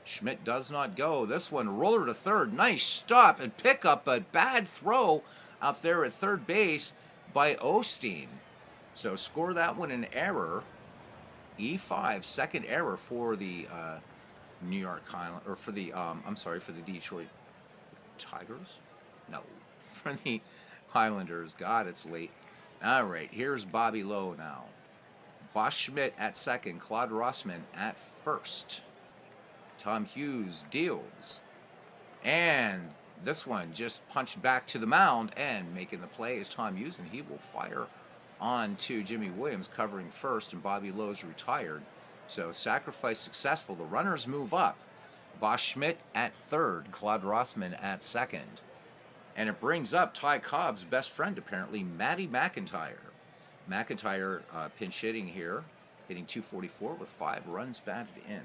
Schmidt does not go. This one, roller to third. Nice stop and pick up, but bad throw out there at third base by Osteen. So score that one an error. E5, second error for the New York Highlanders, or for the, for the Detroit Tigers? No, for the Highlanders. God, it's late. All right, here's Bobby Lowe now. Bosch Schmidt at second, Claude Rossman at first. Tom Hughes deals. And this one just punched back to the mound, and making the play is Tom Hughes, and he will fire on to Jimmy Williams covering first, and Bobby Lowe's retired. So sacrifice successful. The runners move up. Bosch Schmidt at third, Claude Rossman at second. And it brings up Ty Cobb's best friend, apparently, Matty McIntyre. McIntyre pinch hitting here, hitting .244 with 5 runs batted in.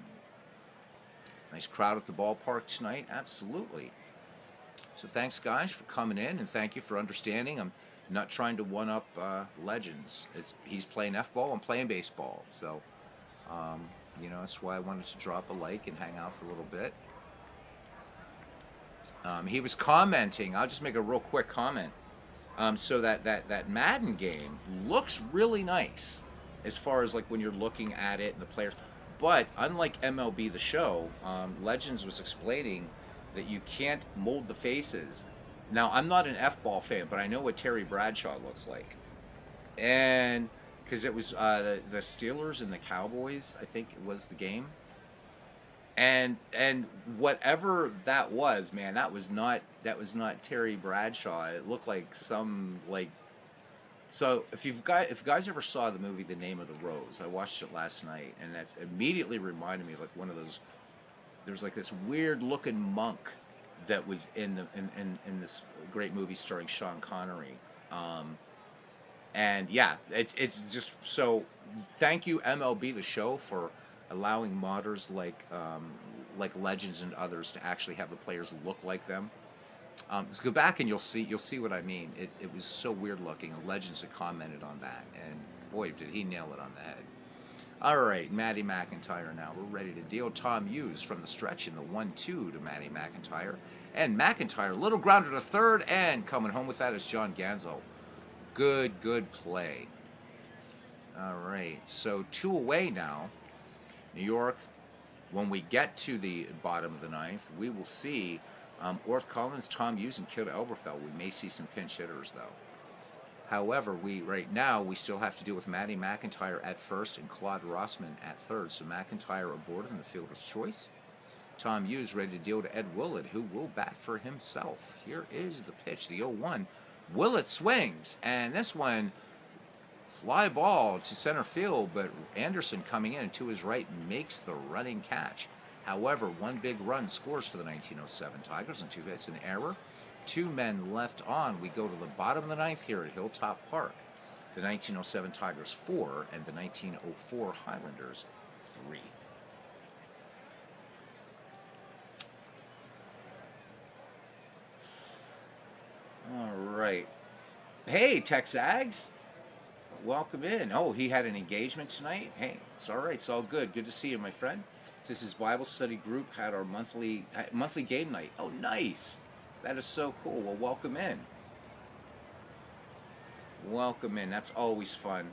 Nice crowd at the ballpark tonight, absolutely. So thanks, guys, for coming in, and thank you for understanding. I'm not trying to one-up Legends. He's playing F-ball, I'm playing baseball. So, that's why I wanted to drop a like and hang out for a little bit. He was commenting. I'll just make a real quick comment. So that Madden game looks really nice as far as like when you're looking at it and the players. But unlike MLB The Show, Legends was explaining that you can't mold the faces. Now, I'm not an F-ball fan, but I know what Terry Bradshaw looks like. And because it was the Steelers and the Cowboys, I think it was the game. And whatever that was, man, that was not Terry Bradshaw. It looked like some like. So if you guys ever saw the movie The Name of the Rose, I watched it last night, and that immediately reminded me of like one of those. There's like this weird looking monk that was in this great movie starring Sean Connery. And yeah, it's just so. Thank you MLB The Show for allowing modders like Legends and others to actually have the players look like them. Let's go back and you'll see what I mean. It was so weird looking. Legends had commented on that, and boy, did he nail it on the head. All right, Matty McIntyre now. We're ready to deal. Tom Hughes from the stretch in the 1-2 to Matty McIntyre. And McIntyre, little grounder to third, and coming home with that is John Ganzo. Good play. All right, so 2 away now. New York, when we get to the bottom of the ninth, we will see Orth Collins, Tom Hughes, and Kid Elberfeld. We may see some pinch hitters, though. However, right now, we still have to deal with Matty McIntyre at first and Claude Rossman at third. So McIntyre aboard in the fielder's choice. Tom Hughes ready to deal to Ed Willett, who will bat for himself. Here is the pitch, the 0-1. Willett swings, and this one, fly ball to center field, but Anderson coming in to his right makes the running catch. However, 1 big run scores for the 1907 Tigers and 2 hits, an error. 2 men left on. We go to the bottom of the ninth here at Hilltop Park. The 1907 Tigers 4 and the 1904 Highlanders 3. All right. Hey, Texags. Welcome in. Oh, he had an engagement tonight? Hey, it's all right. It's all good. Good to see you, my friend. This is Bible study group. Had our monthly game night. Oh, nice. That is so cool. Well, welcome in. Welcome in. That's always fun.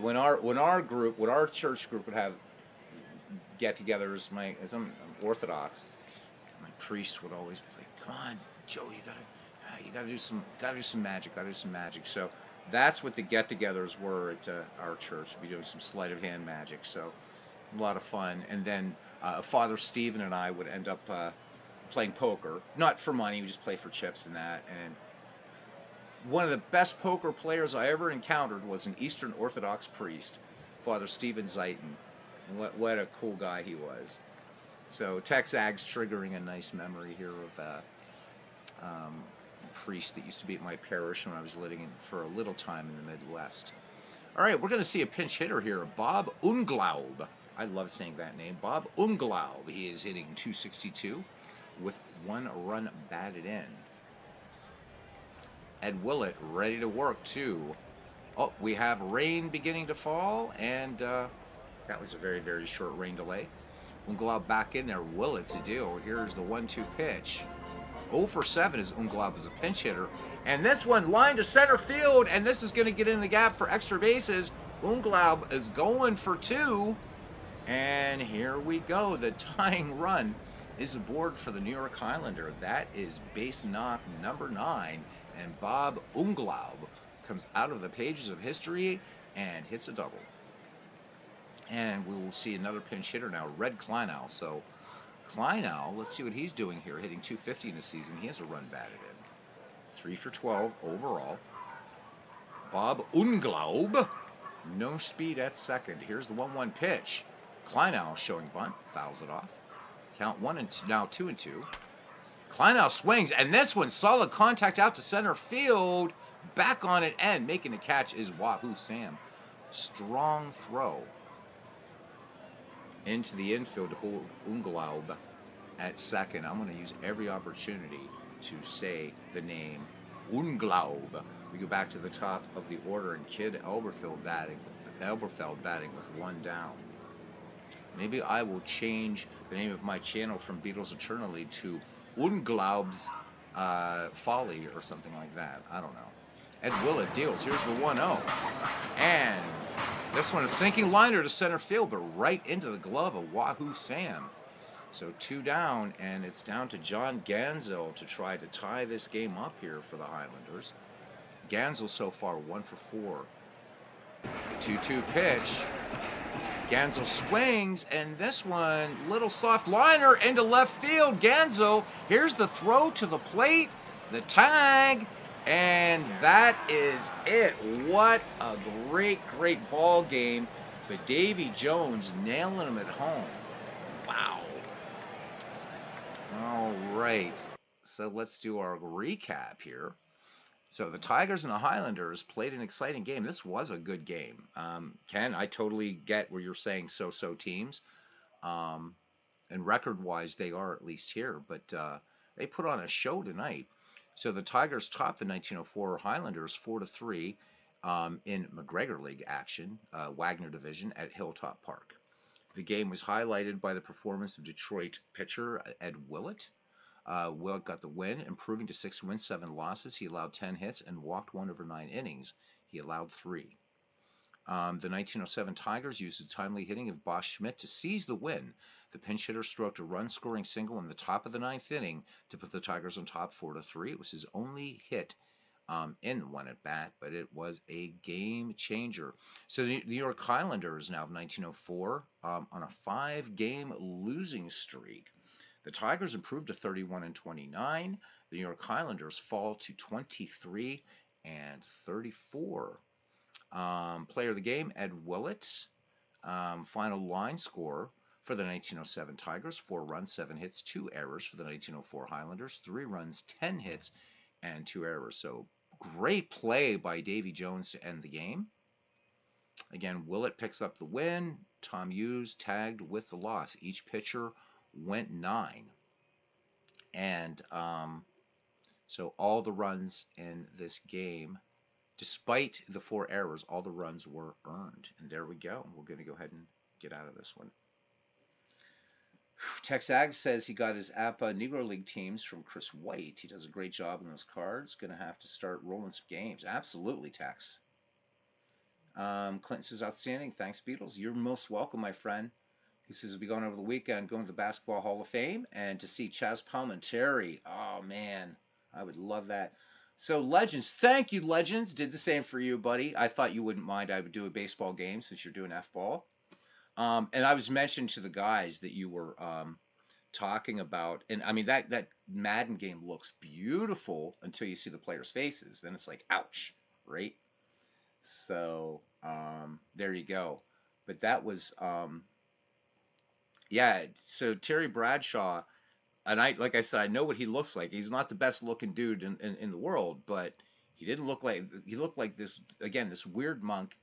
When our church group would have get-togethers, as I'm Orthodox, my priest would always be like, "Come on, Joe, you gotta do some magic." So that's what the get-togethers were at our church. We'd be doing some sleight of hand magic. So a lot of fun. And then Father Stephen and I would end up playing poker, not for money. We just play for chips and that. And one of the best poker players I ever encountered was an Eastern Orthodox priest, Father Stephen Zeiton. What a cool guy he was. So Texag's triggering a nice memory here of um, a priest that used to be at my parish when I was living for a little time in the Midwest. All right, we're going to see a pinch hitter here, Bob Unglaub. I love saying that name, Bob Unglaub. He is hitting 262 with 1 run batted in. Ed Willett ready to work too. Oh, we have rain beginning to fall, and that was a very, very short rain delay. Unglaub back in there. Willett to deal. Here's the 1-2 pitch. 0 for 7 is Unglaub as a pinch hitter. And this one line to center field, and this is going to get in the gap for extra bases. Unglaub is going for 2. And here we go. The tying run is aboard for the New York Highlander. That is base knock number 9. And Bob Unglaub comes out of the pages of history and hits a double. And we will see another pinch hitter now, Red Kleinow. So Kleinow, let's see what he's doing here, hitting 250 in the season. He has a run batted in. 3 for 12 overall. Bob Unglaub, no speed at second. Here's the 1-1 pitch. Kleinow showing bunt, fouls it off. Count 1 and 2, now 2 and 2. Kleinow swings, and this one solid contact out to center field. Back on it, and making the catch is Wahoo Sam. Strong throw into the infield to Unglaub at second. I'm going to use every opportunity to say the name Unglaub. We go back to the top of the order, and Kid Elberfeld batting with 1 down. Maybe I will change the name of my channel from Beatles Eternally to Unglaub's Folly or something like that. I don't know. Ed Willett deals. Here's the 1-0. And this one, a sinking liner to center field, but right into the glove of Wahoo Sam. So 2 down, and it's down to John Gansel to try to tie this game up here for the Highlanders. Gansel so far 1 for 4. 2-2 pitch. Gansel swings, and this one, little soft liner into left field. Gansel, here's the throw to the plate, the tag, and that is it. What a great, great ball game. But Davy Jones nailing him at home. Wow. All right. So let's do our recap here. So the Tigers and the Highlanders played an exciting game. This was a good game. Ken, I totally get where you're saying so-so teams. And record-wise, they are at least here. But they put on a show tonight. So the Tigers topped the 1904 Highlanders 4-3 in McGregor League action, Wagner Division at Hilltop Park. The game was highlighted by the performance of Detroit pitcher Ed Willett. Willett got the win, improving to 6 wins, 7 losses. He allowed 10 hits and walked 1 over 9 innings. He allowed 3. The 1907 Tigers used the timely hitting of Boss Schmidt to seize the win. The pinch hitter stroked a run-scoring single in the top of the 9th inning to put the Tigers on top 4-3. It was his only hit in one at bat, but it was a game changer. So the New York Highlanders now of 1904 on a 5-game losing streak. The Tigers improved to 31-29. The New York Highlanders fall to 23-34. Player of the game, Ed Willett. Final line score for the 1907 Tigers, 4 runs, 7 hits, 2 errors. For the 1904 Highlanders, 3 runs, 10 hits, and 2 errors. So great play by Davy Jones to end the game. Again, Willett picks up the win. Tom Hughes tagged with the loss. Each pitcher went 9. And so all the runs in this game, despite the 4 errors, all the runs were earned. And there we go. We're going to go ahead and get out of this one. Texag says he got his APA Negro League teams from Chris White. He does a great job in those cards. Going to have to start rolling some games. Absolutely, Tex. Clinton says, outstanding. Thanks, Beatles. You're most welcome, my friend. He says, we'll be going over the weekend, going to the Basketball Hall of Fame, and to see Chaz Palminteri. Oh, man. I would love that. So, Legends, thank you, Legends. Did the same for you, buddy. I thought you wouldn't mind I would do a baseball game since you're doing F-ball. And I was mentioning to the guys that you were talking about, and I mean, that Madden game looks beautiful until you see the players' faces. Then it's like, ouch, right? So, there you go. But that was, Yeah, so Terry Bradshaw, and I, like I said, I know what he looks like. He's not the best looking dude in the world, but he didn't look like he looked like this again, this weird monk.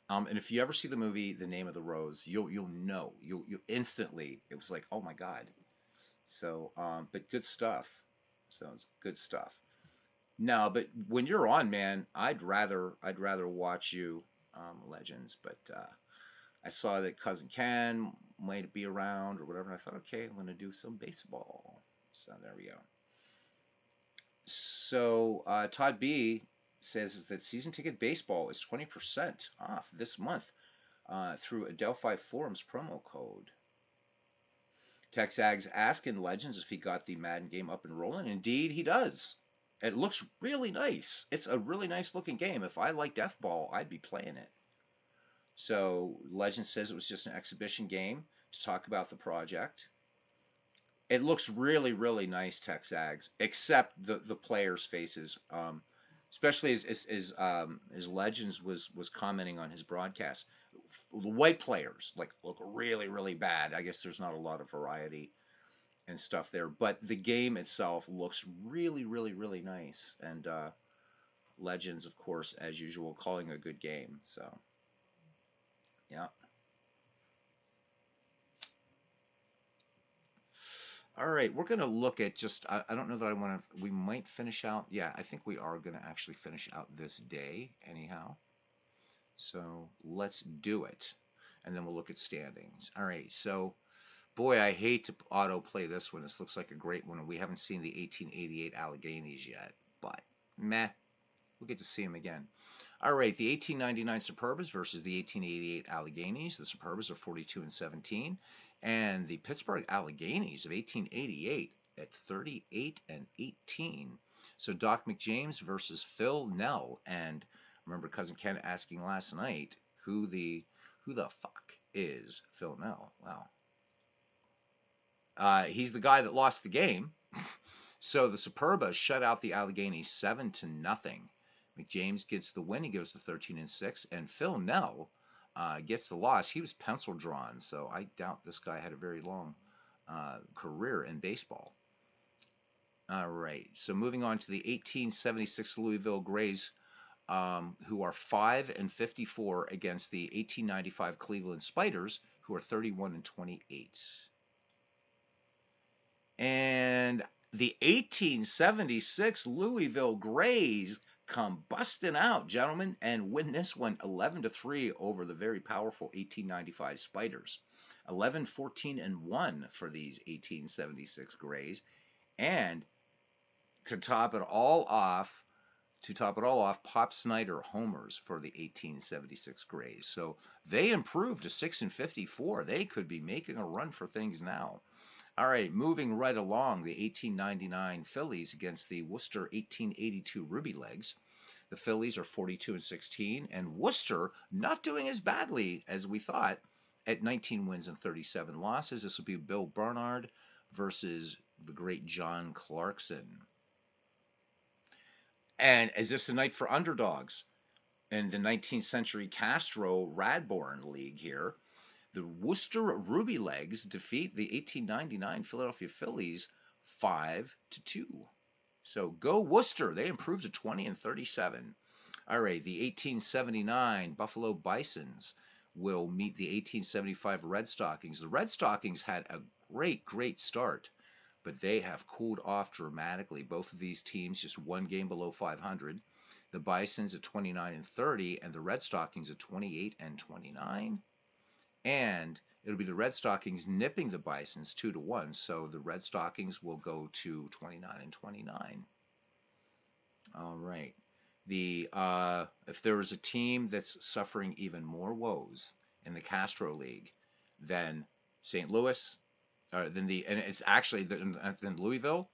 And if you ever see the movie The Name of the Rose, you'll know you instantly it was like, oh my god. So but good stuff. So it's good stuff. No, but when you're on, man, I'd rather watch you, Legends. But I saw that Cousin Ken might be around or whatever, and I thought, okay, I'm gonna do some baseball. So there we go. So Todd B says that season ticket baseball is 20% off this month through a Delphi Forums promo code. Texags asking Legends if he got the Madden game up and rolling. Indeed, he does. It looks really nice. It's a really nice looking game. If I liked F Ball, I'd be playing it. So Legends says it was just an exhibition game to talk about the project. It looks really, really nice, Texags, except the players' faces. Especially as Legends was commenting on his broadcast, the white players look really, really bad. I guess there's not a lot of variety and stuff there, but the game itself looks really, really, really nice. And Legends, of course, as usual, calling a good game. So yeah. All right, we're going to look at just, I don't know that I want to, we might finish out. Yeah, I think we are going to actually finish out this day anyhow. So let's do it. And then we'll look at standings. All right, so boy, I hate to auto play this one. This looks like a great one. We haven't seen the 1888 Alleghenies yet, but meh, we'll get to see them again. All right, the 1899 Superbas versus the 1888 Alleghenies. The Superbas are 42-17, and the Pittsburgh Alleghenies of 1888 at 38-18. So Doc McJames versus Phil Nell, and remember Cousin Ken asking last night who the fuck is Phil Nell? Wow. He's the guy that lost the game. So the Superbas shut out the Alleghenies 7-0. McJames gets the win. He goes to 13-6, and Phil Nell gets the loss. He was pencil drawn, so I doubt this guy had a very long career in baseball. All right. So moving on to the 1876 Louisville Grays, who are 5-54 against the 1895 Cleveland Spiders, who are 31-28. And the 1876 Louisville Grays come busting out, gentlemen, and win this one 11-3 over the very powerful 1895 Spiders. 11-14-1 for these 1876 Grays. And to top it all off, Pop Snyder homers for the 1876 Grays. So they improved to 6-54. They could be making a run for things now. All right, moving right along, the 1899 Phillies against the Worcester 1882 Ruby Legs. The Phillies are 42-16, and Worcester not doing as badly as we thought at 19 wins and 37 losses. This will be Bill Barnard versus the great John Clarkson. And is this a night for underdogs? In the 19th century Castro Radbourne League here, the Worcester Ruby Legs defeat the 1899 Philadelphia Phillies 5-2. So go Worcester. They improved to 20-37. All right, the 1879 Buffalo Bisons will meet the 1875 Red Stockings. The Red Stockings had a great start, but they have cooled off dramatically. Both of these teams just one game below 500. The Bisons at 29-30, and the Red Stockings at 28-29. And it'll be the Red Stockings nipping the Bisons 2-1. So the Red Stockings will go to 29-29. All right. If there is a team that's suffering even more woes in the Castro League than St. Louis, and it's actually than Louisville,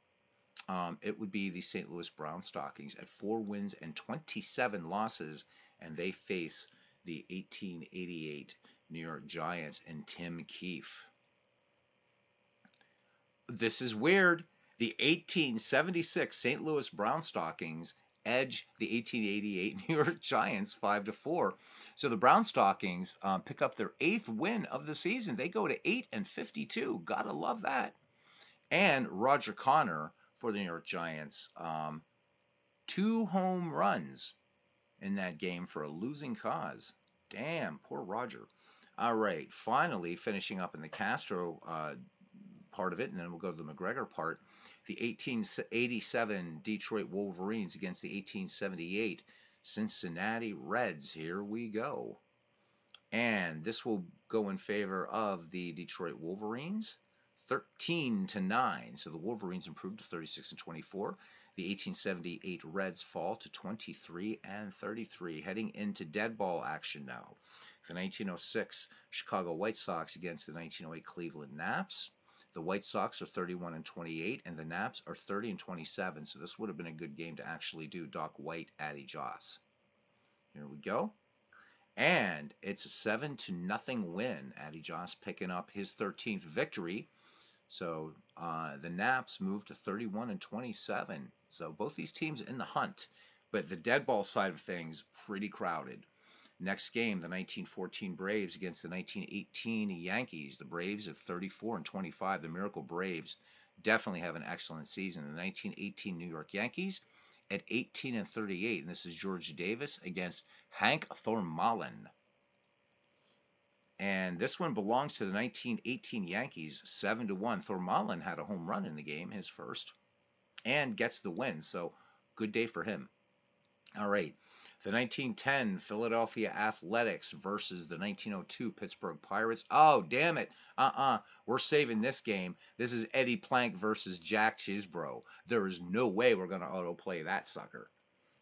it would be the St. Louis Brown Stockings at 4 wins and 27 losses, and they face the 1888 New York Giants and Tim Keefe. This is weird. The 1876 St. Louis Brown Stockings edge the 1888 New York Giants 5-4. So the Brown Stockings pick up their 8th win of the season. They go to 8-52. Gotta love that. And Roger Connor for the New York Giants, 2 home runs in that game for a losing cause. Damn, poor Roger. All right, finally finishing up in the Castro part of it, and then we'll go to the McGregor part. The 1887 Detroit Wolverines against the 1878 Cincinnati Reds. Here we go. And this will go in favor of the Detroit Wolverines, 13-9. So the Wolverines improved to 36-24. The 1878 Reds fall to 23-33. Heading into dead ball action now. The 1906 Chicago White Sox against the 1908 Cleveland Naps. The White Sox are 31-28, and the Naps are 30-27. So this would have been a good game to actually do. Doc White, Addie Joss. Here we go. And it's a 7-0 win. Addie Joss picking up his 13th victory. So the Naps moved to 31-27. So both these teams in the hunt. But the dead ball side of things, pretty crowded. Next game, the 1914 Braves against the 1918 Yankees. The Braves at 34-25. The Miracle Braves definitely have an excellent season. The 1918 New York Yankees at 18-38. And this is George Davis against Hank Thormalen. And this one belongs to the 1918 Yankees, 7-1. Thormalen had a home run in the game, his first, and gets the win. So good day for him. All right. The 1910 Philadelphia Athletics versus the 1902 Pittsburgh Pirates. Oh, damn it. We're saving this game. This is Eddie Plank versus Jack Chisbro. There is no way we're going to autoplay that sucker.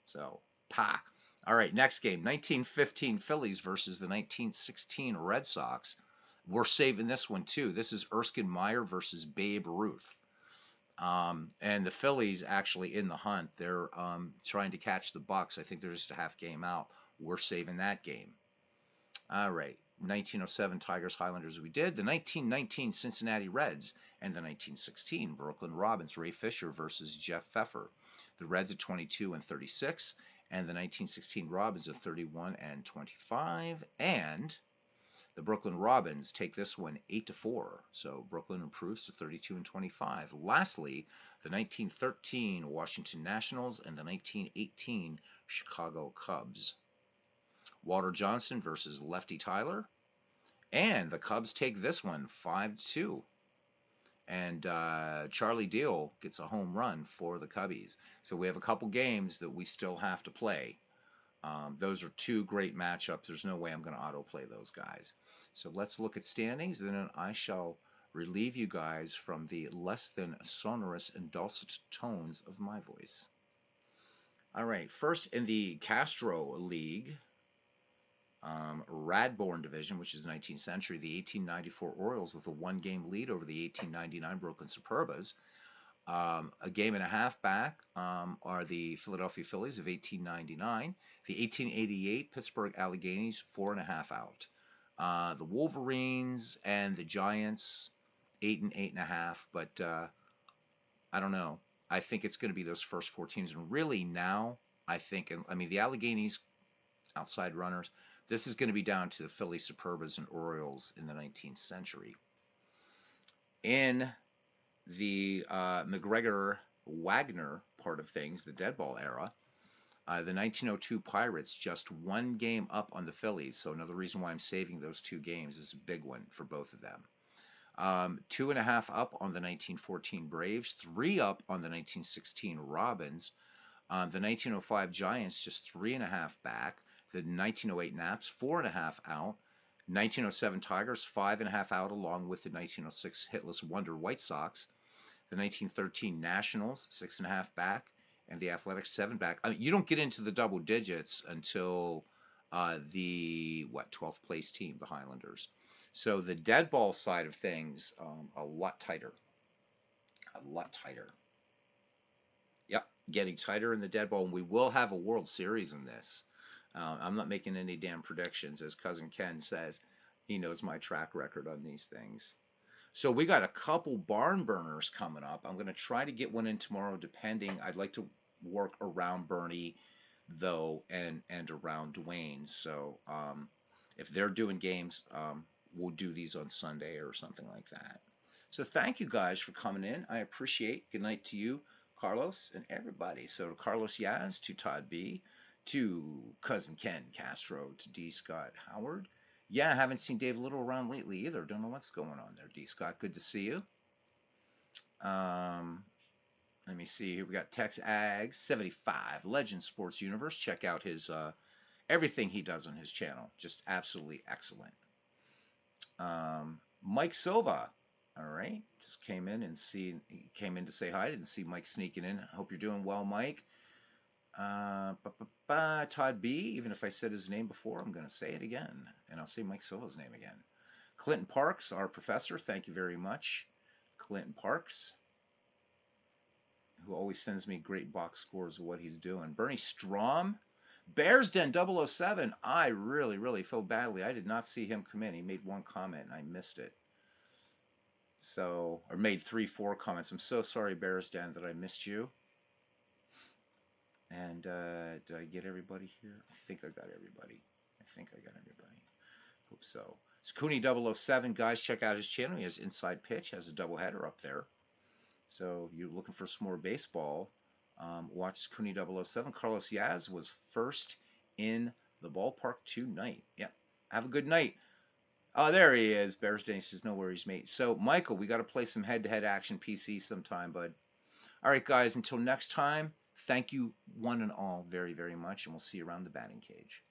So, pa. All right, next game, 1915 Phillies versus the 1916 Red Sox. We're saving this one, too. This is Erskine Meyer versus Babe Ruth. And the Phillies actually in the hunt. They're trying to catch the Bucks. I think they're just a half game out. We're saving that game. All right, 1907 Tigers Highlanders we did. The 1919 Cincinnati Reds and the 1916 Brooklyn Robins. Ray Fisher versus Jeff Pfeffer. The Reds at 22-36. And the 1916 Robins at 31-25. And the Brooklyn Robins take this one 8-4. So Brooklyn improves to 32-25. Lastly, the 1913 Washington Nationals and the 1918 Chicago Cubs. Walter Johnson versus Lefty Tyler. And the Cubs take this one 5-2. And Charlie Deal gets a home run for the Cubbies. So we have a couple games that we still have to play. Those are 2 great matchups. There's no way I'm going to autoplay those guys. So let's look at standings, and then I shall relieve you guys from the less than sonorous and dulcet tones of my voice. All right, first in the Castro League, Radbourne Division, which is the 19th century, the 1894 Orioles with a 1-game lead over the 1899 Brooklyn Superbas. A game and a half back are the Philadelphia Phillies of 1899. The 1888 Pittsburgh Alleghenies, 4.5 out. The Wolverines and the Giants, 8 and 8.5. But I don't know. I think it's going to be those first 4 teams. And really now, I mean, the Alleghenies, outside runners, this is going to be down to the Philly Superbas and Orioles in the 19th century. In the McGregor-Wagner part of things, the dead ball era, the 1902 Pirates just 1 game up on the Phillies. So another reason why I'm saving those 2 games is a big one for both of them. 2.5 up on the 1914 Braves, 3 up on the 1916 Robins. The 1905 Giants just 3.5 back. The 1908 Naps, 4.5 out. 1907 Tigers, 5.5 out, along with the 1906 hitless wonder White Sox. The 1913 Nationals, 6.5 back, and the Athletics, 7 back. I mean, you don't get into the double digits until the 12th place team, the Highlanders. So the dead ball side of things, a lot tighter. A lot tighter. Yep, getting tighter in the dead ball, and we will have a World Series in this. I'm not making any damn predictions, as Cousin Ken says. He knows my track record on these things. So we got a couple barn burners coming up. I'm going to try to get one in tomorrow, depending. I'd like to work around Bernie, though, and around Dwayne. So if they're doing games, we'll do these on Sunday or something like that. So thank you guys for coming in. I appreciate. Good night to you, Carlos, and everybody. So to Carlos Yaz, to Todd B, to Cousin Ken Castro, to D. Scott Howard. Yeah, I haven't seen Dave Little around lately either. Don't know what's going on there, D. Scott. Good to see you. Let me see here. We got Tex Ag 75 Legend Sports Universe. Check out his everything he does on his channel. Just absolutely excellent. Mike Silva. All right, just came in to say hi. Didn't see Mike sneaking in. Hope you're doing well, Mike. Todd B. Even if I said his name before, I'm going to say it again, and I'll say Mike Silva's name again. Clinton Parks, our professor. Thank you very much, Clinton Parks, who always sends me great box scores of what he's doing. Bernie Strom, Bears Den 007. I really, really feel badly. I did not see him come in. He made one comment and I missed it. So, or made 3-4 comments. I'm so sorry, Bears Den, that I missed you. And did I get everybody here? I think I got everybody. Hope so. It's Cooney 007. Guys, check out his channel. He has Inside Pitch, has a doubleheader up there. So if you're looking for some more baseball, watch Cooney 007. Carlos Yaz was first in the ballpark tonight. Yeah. Have a good night. Oh, there he is. Bears Day says no worries, mate. So, Michael, we got to play some head-to-head action PC sometime, bud. All right, guys, until next time, thank you one and all very, very much, and we'll see you around the batting cage.